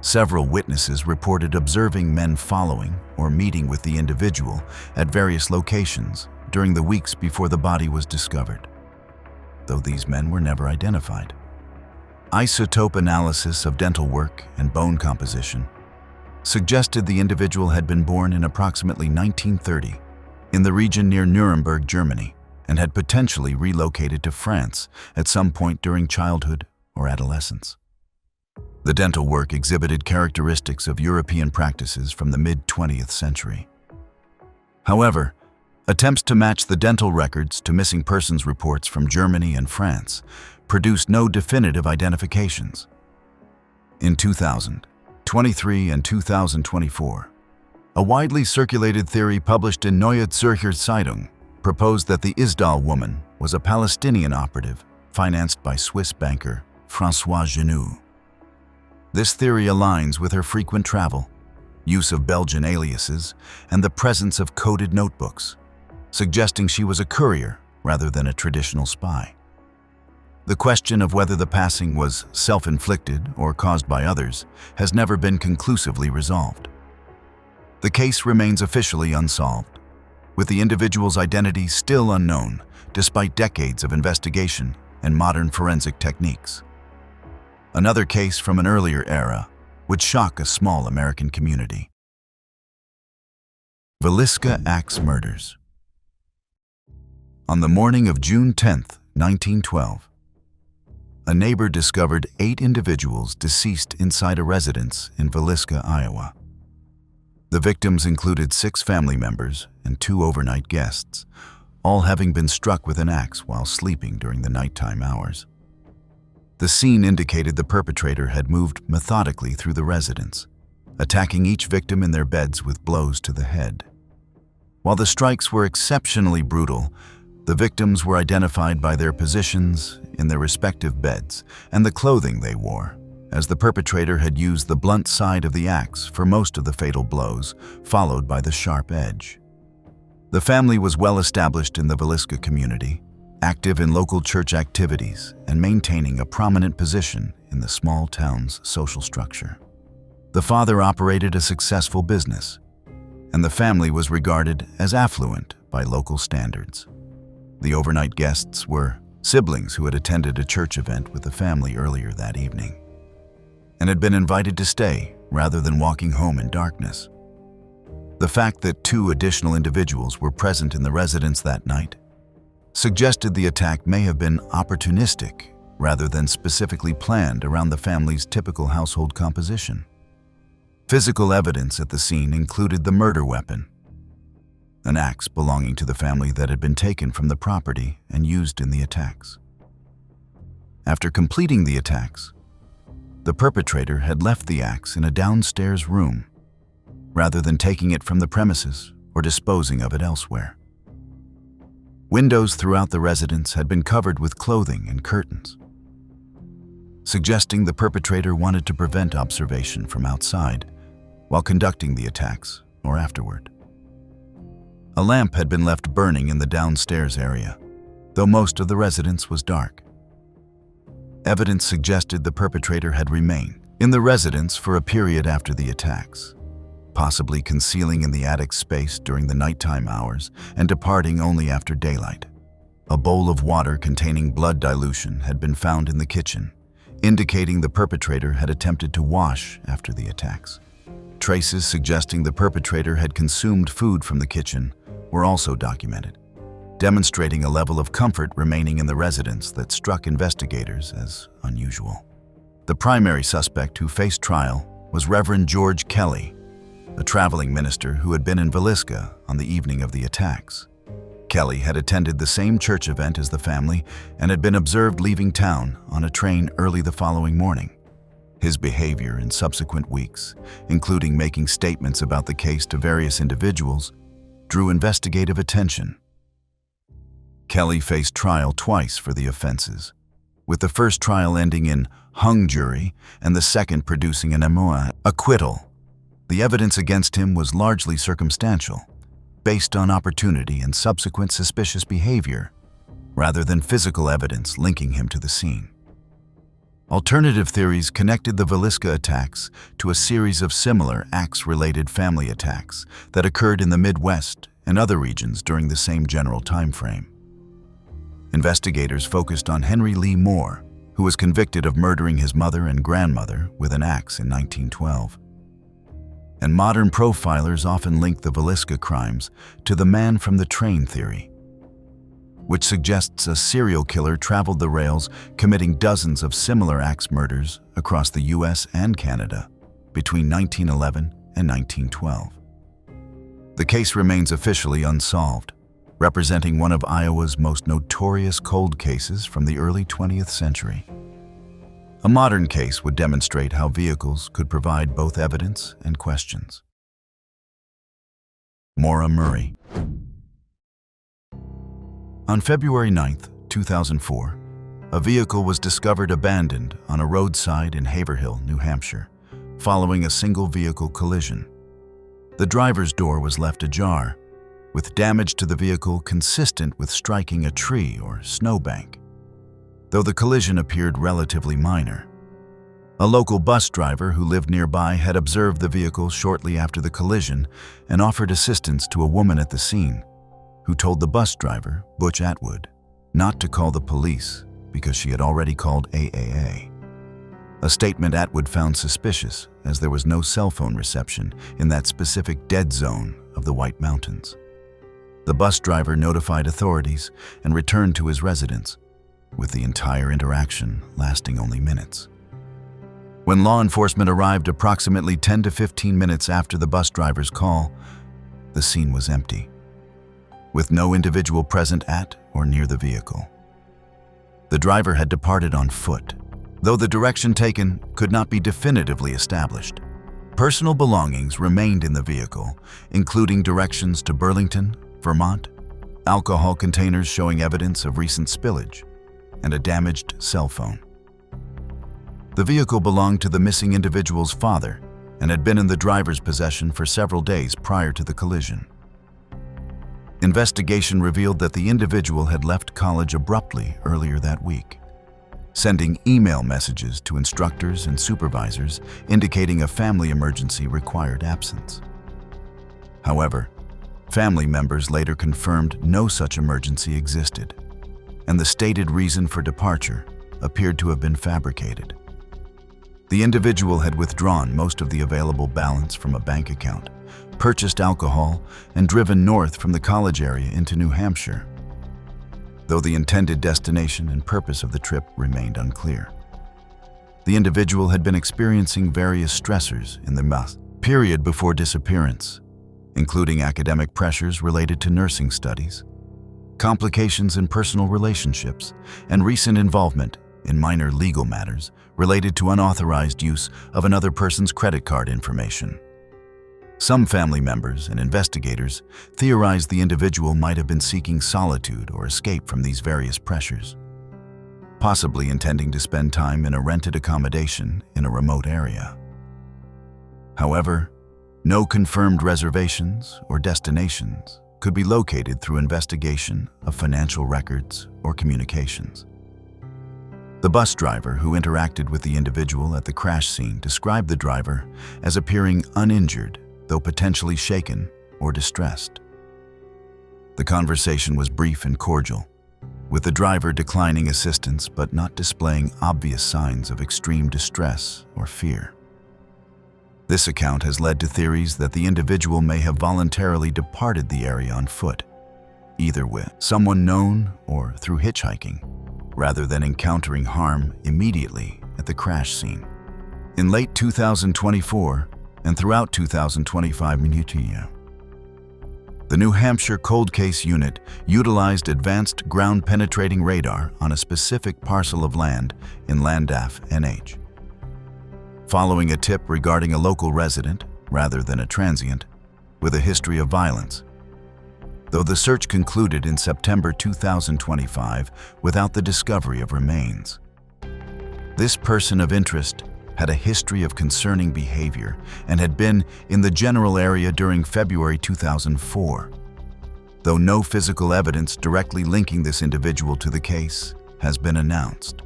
Several witnesses reported observing men following or meeting with the individual at various locations during the weeks before the body was discovered. though these men were never identified. Isotope analysis of dental work and bone composition suggested the individual had been born in approximately 1930 in the region near Nuremberg, Germany, and had potentially relocated to France at some point during childhood or adolescence. The dental work exhibited characteristics of European practices from the mid-20th century. However, attempts to match the dental records to missing persons reports from Germany and France produced no definitive identifications. In 2023 and 2024, a widely circulated theory published in Neue Zürcher Zeitung proposed that the Isdal woman was a Palestinian operative financed by Swiss banker François Genoux. This theory aligns with her frequent travel, use of Belgian aliases, and the presence of coded notebooks, suggesting she was a courier rather than a traditional spy. The question of whether the passing was self-inflicted or caused by others has never been conclusively resolved. The case remains officially unsolved, with the individual's identity still unknown despite decades of investigation and modern forensic techniques. Another case from an earlier era would shock a small American community. Villisca Axe Murders. On the morning of June 10, 1912, a neighbor discovered 8 individuals deceased inside a residence in Villisca, Iowa. The victims included 6 family members and 2 overnight guests, all having been struck with an axe while sleeping during the nighttime hours. The scene indicated the perpetrator had moved methodically through the residence, attacking each victim in their beds with blows to the head. While the strikes were exceptionally brutal, the victims were identified by their positions in their respective beds and the clothing they wore, as the perpetrator had used the blunt side of the axe for most of the fatal blows, followed by the sharp edge. The family was well established in the Villisca community, active in local church activities and maintaining a prominent position in the small town's social structure. The father operated a successful business, and the family was regarded as affluent by local standards. The overnight guests were siblings who had attended a church event with the family earlier that evening and had been invited to stay rather than walking home in darkness. The fact that 2 additional individuals were present in the residence that night suggested the attack may have been opportunistic rather than specifically planned around the family's typical household composition. Physical evidence at the scene included the murder weapon, an axe belonging to the family that had been taken from the property and used in the attacks. After completing the attacks, the perpetrator had left the axe in a downstairs room, rather than taking it from the premises or disposing of it elsewhere. Windows throughout the residence had been covered with clothing and curtains, suggesting the perpetrator wanted to prevent observation from outside while conducting the attacks or afterward. A lamp had been left burning in the downstairs area, though most of the residence was dark. Evidence suggested the perpetrator had remained in the residence for a period after the attacks, possibly concealing in the attic space during the nighttime hours and departing only after daylight. A bowl of water containing blood dilution had been found in the kitchen, indicating the perpetrator had attempted to wash after the attacks. Traces suggesting the perpetrator had consumed food from the kitchen were also documented, demonstrating a level of comfort remaining in the residence that struck investigators as unusual. The primary suspect who faced trial was Reverend George Kelly, a traveling minister who had been in Villisca on the evening of the attacks. Kelly had attended the same church event as the family and had been observed leaving town on a train early the following morning. His behavior in subsequent weeks, including making statements about the case to various individuals, drew investigative attention. Kelly faced trial twice for the offenses, with the first trial ending in hung jury and the second producing an acquittal. The evidence against him was largely circumstantial, based on opportunity and subsequent suspicious behavior, rather than physical evidence linking him to the scene. Alternative theories connected the Villisca attacks to a series of similar axe-related family attacks that occurred in the Midwest and other regions during the same general time frame. Investigators focused on Henry Lee Moore, who was convicted of murdering his mother and grandmother with an axe in 1912. And modern profilers often link the Villisca crimes to the man from the train theory, which suggests a serial killer traveled the rails, committing dozens of similar axe murders across the US and Canada between 1911 and 1912. The case remains officially unsolved, representing one of Iowa's most notorious cold cases from the early 20th century. A modern case would demonstrate how vehicles could provide both evidence and questions. Maura Murray. On February 9, 2004, a vehicle was discovered abandoned on a roadside in Haverhill, New Hampshire, following a single vehicle collision. The driver's door was left ajar, with damage to the vehicle consistent with striking a tree or snowbank, though the collision appeared relatively minor. A local bus driver who lived nearby had observed the vehicle shortly after the collision and offered assistance to a woman at the scene, who told the bus driver, Butch Atwood, not to call the police because she had already called AAA. A statement Atwood found suspicious, as there was no cell phone reception in that specific dead zone of the White Mountains. The bus driver notified authorities and returned to his residence, with the entire interaction lasting only minutes. When law enforcement arrived approximately 10 to 15 minutes after the bus driver's call, the scene was empty, with no individual present at or near the vehicle. The driver had departed on foot, though the direction taken could not be definitively established. Personal belongings remained in the vehicle, including directions to Burlington, Vermont, alcohol containers showing evidence of recent spillage, and a damaged cell phone. The vehicle belonged to the missing individual's father and had been in the driver's possession for several days prior to the collision. Investigation revealed that the individual had left college abruptly earlier that week, sending email messages to instructors and supervisors indicating a family emergency required absence. However, family members later confirmed no such emergency existed, and the stated reason for departure appeared to have been fabricated. The individual had withdrawn most of the available balance from a bank account, purchased alcohol, and driven north from the college area into New Hampshire, though the intended destination and purpose of the trip remained unclear. The individual had been experiencing various stressors in the period before disappearance, including academic pressures related to nursing studies, complications in personal relationships, and recent involvement in minor legal matters related to unauthorized use of another person's credit card information. Some family members and investigators theorized the individual might have been seeking solitude or escape from these various pressures, possibly intending to spend time in a rented accommodation in a remote area. However, no confirmed reservations or destinations could be located through investigation of financial records or communications. The bus driver who interacted with the individual at the crash scene described the driver as appearing uninjured, though potentially shaken or distressed. The conversation was brief and cordial, with the driver declining assistance but not displaying obvious signs of extreme distress or fear. This account has led to theories that the individual may have voluntarily departed the area on foot, either with someone known or through hitchhiking, rather than encountering harm immediately at the crash scene. In late 2024 and throughout 2025, the New Hampshire Cold Case Unit utilized advanced ground-penetrating radar on a specific parcel of land in Landaff, NH. Following a tip regarding a local resident, rather than a transient, with a history of violence, though the search concluded in September 2025 without the discovery of remains. This person of interest had a history of concerning behavior and had been in the general area during February 2004, though no physical evidence directly linking this individual to the case has been announced.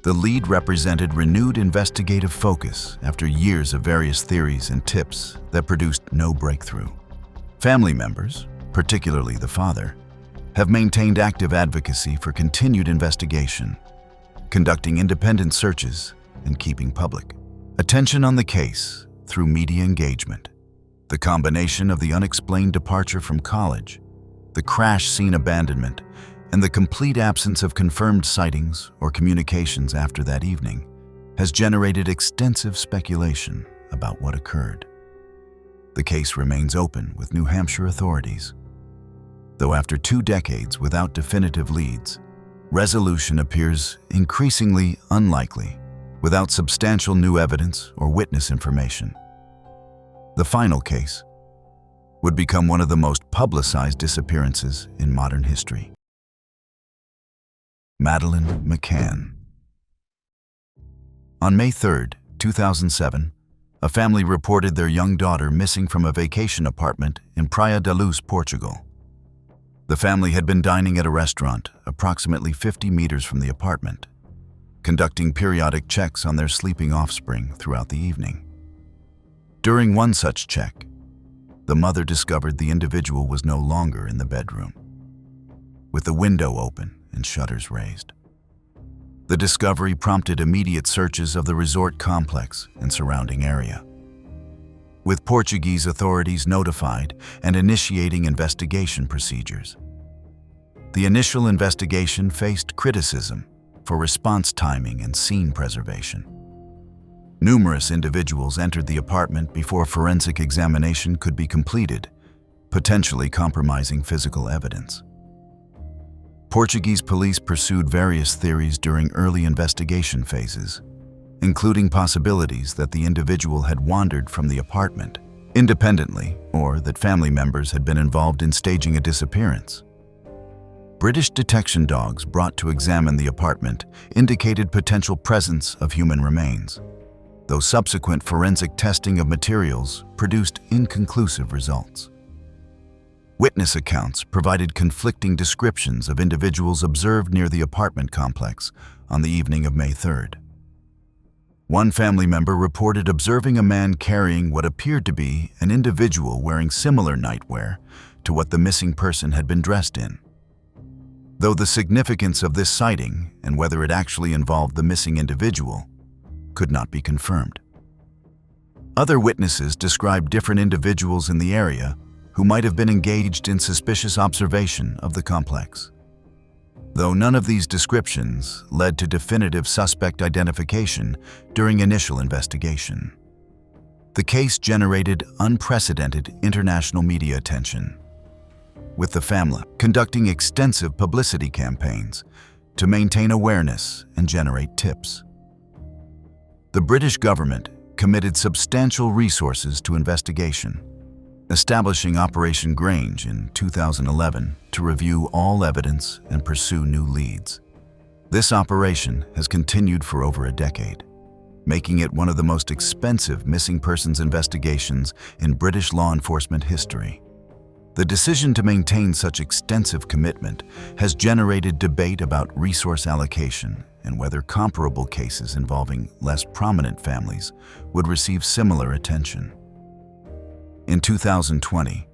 The lead represented renewed investigative focus after years of various theories and tips that produced no breakthrough. Family members, particularly the father, have maintained active advocacy for continued investigation, conducting independent searches and keeping public attention on the case through media engagement. The combination of the unexplained departure from college, the crash scene abandonment, and the complete absence of confirmed sightings or communications after that evening has generated extensive speculation about what occurred. The case remains open with New Hampshire authorities, though after 2 decades without definitive leads, resolution appears increasingly unlikely without substantial new evidence or witness information. The final case would become one of the most publicized disappearances in modern history. Madeleine McCann. On May 3, 2007, a family reported their young daughter missing from a vacation apartment in Praia da Luz, Portugal. The family had been dining at a restaurant approximately 50 meters from the apartment, conducting periodic checks on their sleeping offspring throughout the evening. During one such check, the mother discovered the individual was no longer in the bedroom, with the window open and shutters raised. The discovery prompted immediate searches of the resort complex and surrounding area, with Portuguese authorities notified and initiating investigation procedures. The initial investigation faced criticism for response timing and scene preservation. Numerous individuals entered the apartment before forensic examination could be completed, potentially compromising physical evidence. Portuguese police pursued various theories during early investigation phases, including possibilities that the individual had wandered from the apartment independently or that family members had been involved in staging a disappearance. British detection dogs brought to examine the apartment indicated potential presence of human remains, though subsequent forensic testing of materials produced inconclusive results. Witness accounts provided conflicting descriptions of individuals observed near the apartment complex on the evening of May 3rd. One family member reported observing a man carrying what appeared to be an individual wearing similar nightwear to what the missing person had been dressed in, though the significance of this sighting and whether it actually involved the missing individual could not be confirmed. Other witnesses described different individuals in the area who might have been engaged in suspicious observation of the complex, though none of these descriptions led to definitive suspect identification during initial investigation. The case generated unprecedented international media attention, with the family conducting extensive publicity campaigns to maintain awareness and generate tips. The British government committed substantial resources to investigation, establishing Operation Grange in 2011 to review all evidence and pursue new leads. This operation has continued for over a decade, making it one of the most expensive missing persons investigations in British law enforcement history. The decision to maintain such extensive commitment has generated debate about resource allocation and whether comparable cases involving less prominent families would receive similar attention. In 2020,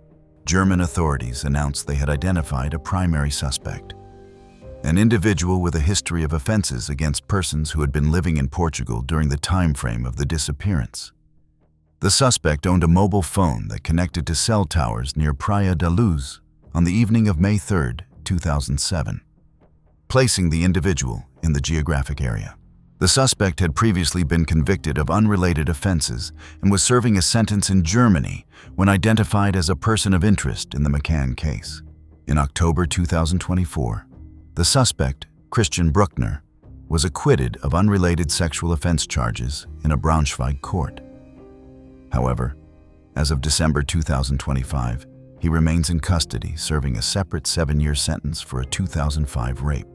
German authorities announced they had identified a primary suspect, an individual with a history of offenses against persons who had been living in Portugal during the time frame of the disappearance. The suspect owned a mobile phone that connected to cell towers near Praia da Luz on the evening of May 3, 2007, placing the individual in the geographic area. The suspect had previously been convicted of unrelated offenses and was serving a sentence in Germany when identified as a person of interest in the McCann case. In October 2024, the suspect, Christian Bruckner, was acquitted of unrelated sexual offense charges in a Braunschweig court. However, as of December 2025, he remains in custody, serving a separate 7-year sentence for a 2005 rape.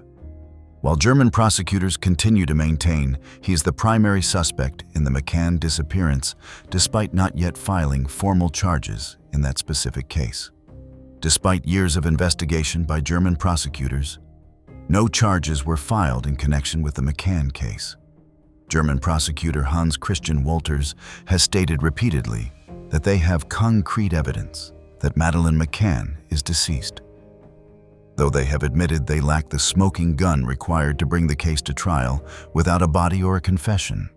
While German prosecutors continue to maintain he is the primary suspect in the McCann disappearance, despite not yet filing formal charges in that specific case. Despite years of investigation by German prosecutors, no charges were filed in connection with the McCann case. German prosecutor Hans Christian Wolters has stated repeatedly that they have concrete evidence that Madeleine McCann is deceased. though they have admitted they lack the smoking gun required to bring the case to trial without a body or a confession.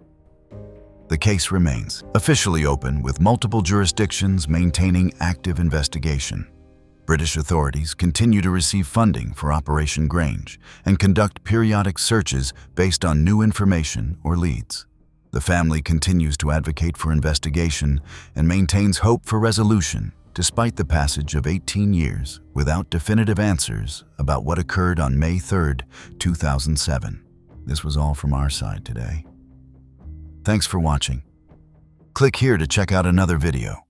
The case remains officially open, with multiple jurisdictions maintaining active investigation. British authorities continue to receive funding for Operation Grange and conduct periodic searches based on new information or leads. The family continues to advocate for investigation and maintains hope for resolution, despite the passage of 18 years without definitive answers about what occurred on May 3, 2007. This was all from our side today. Thanks for watching. Click here to check out another video.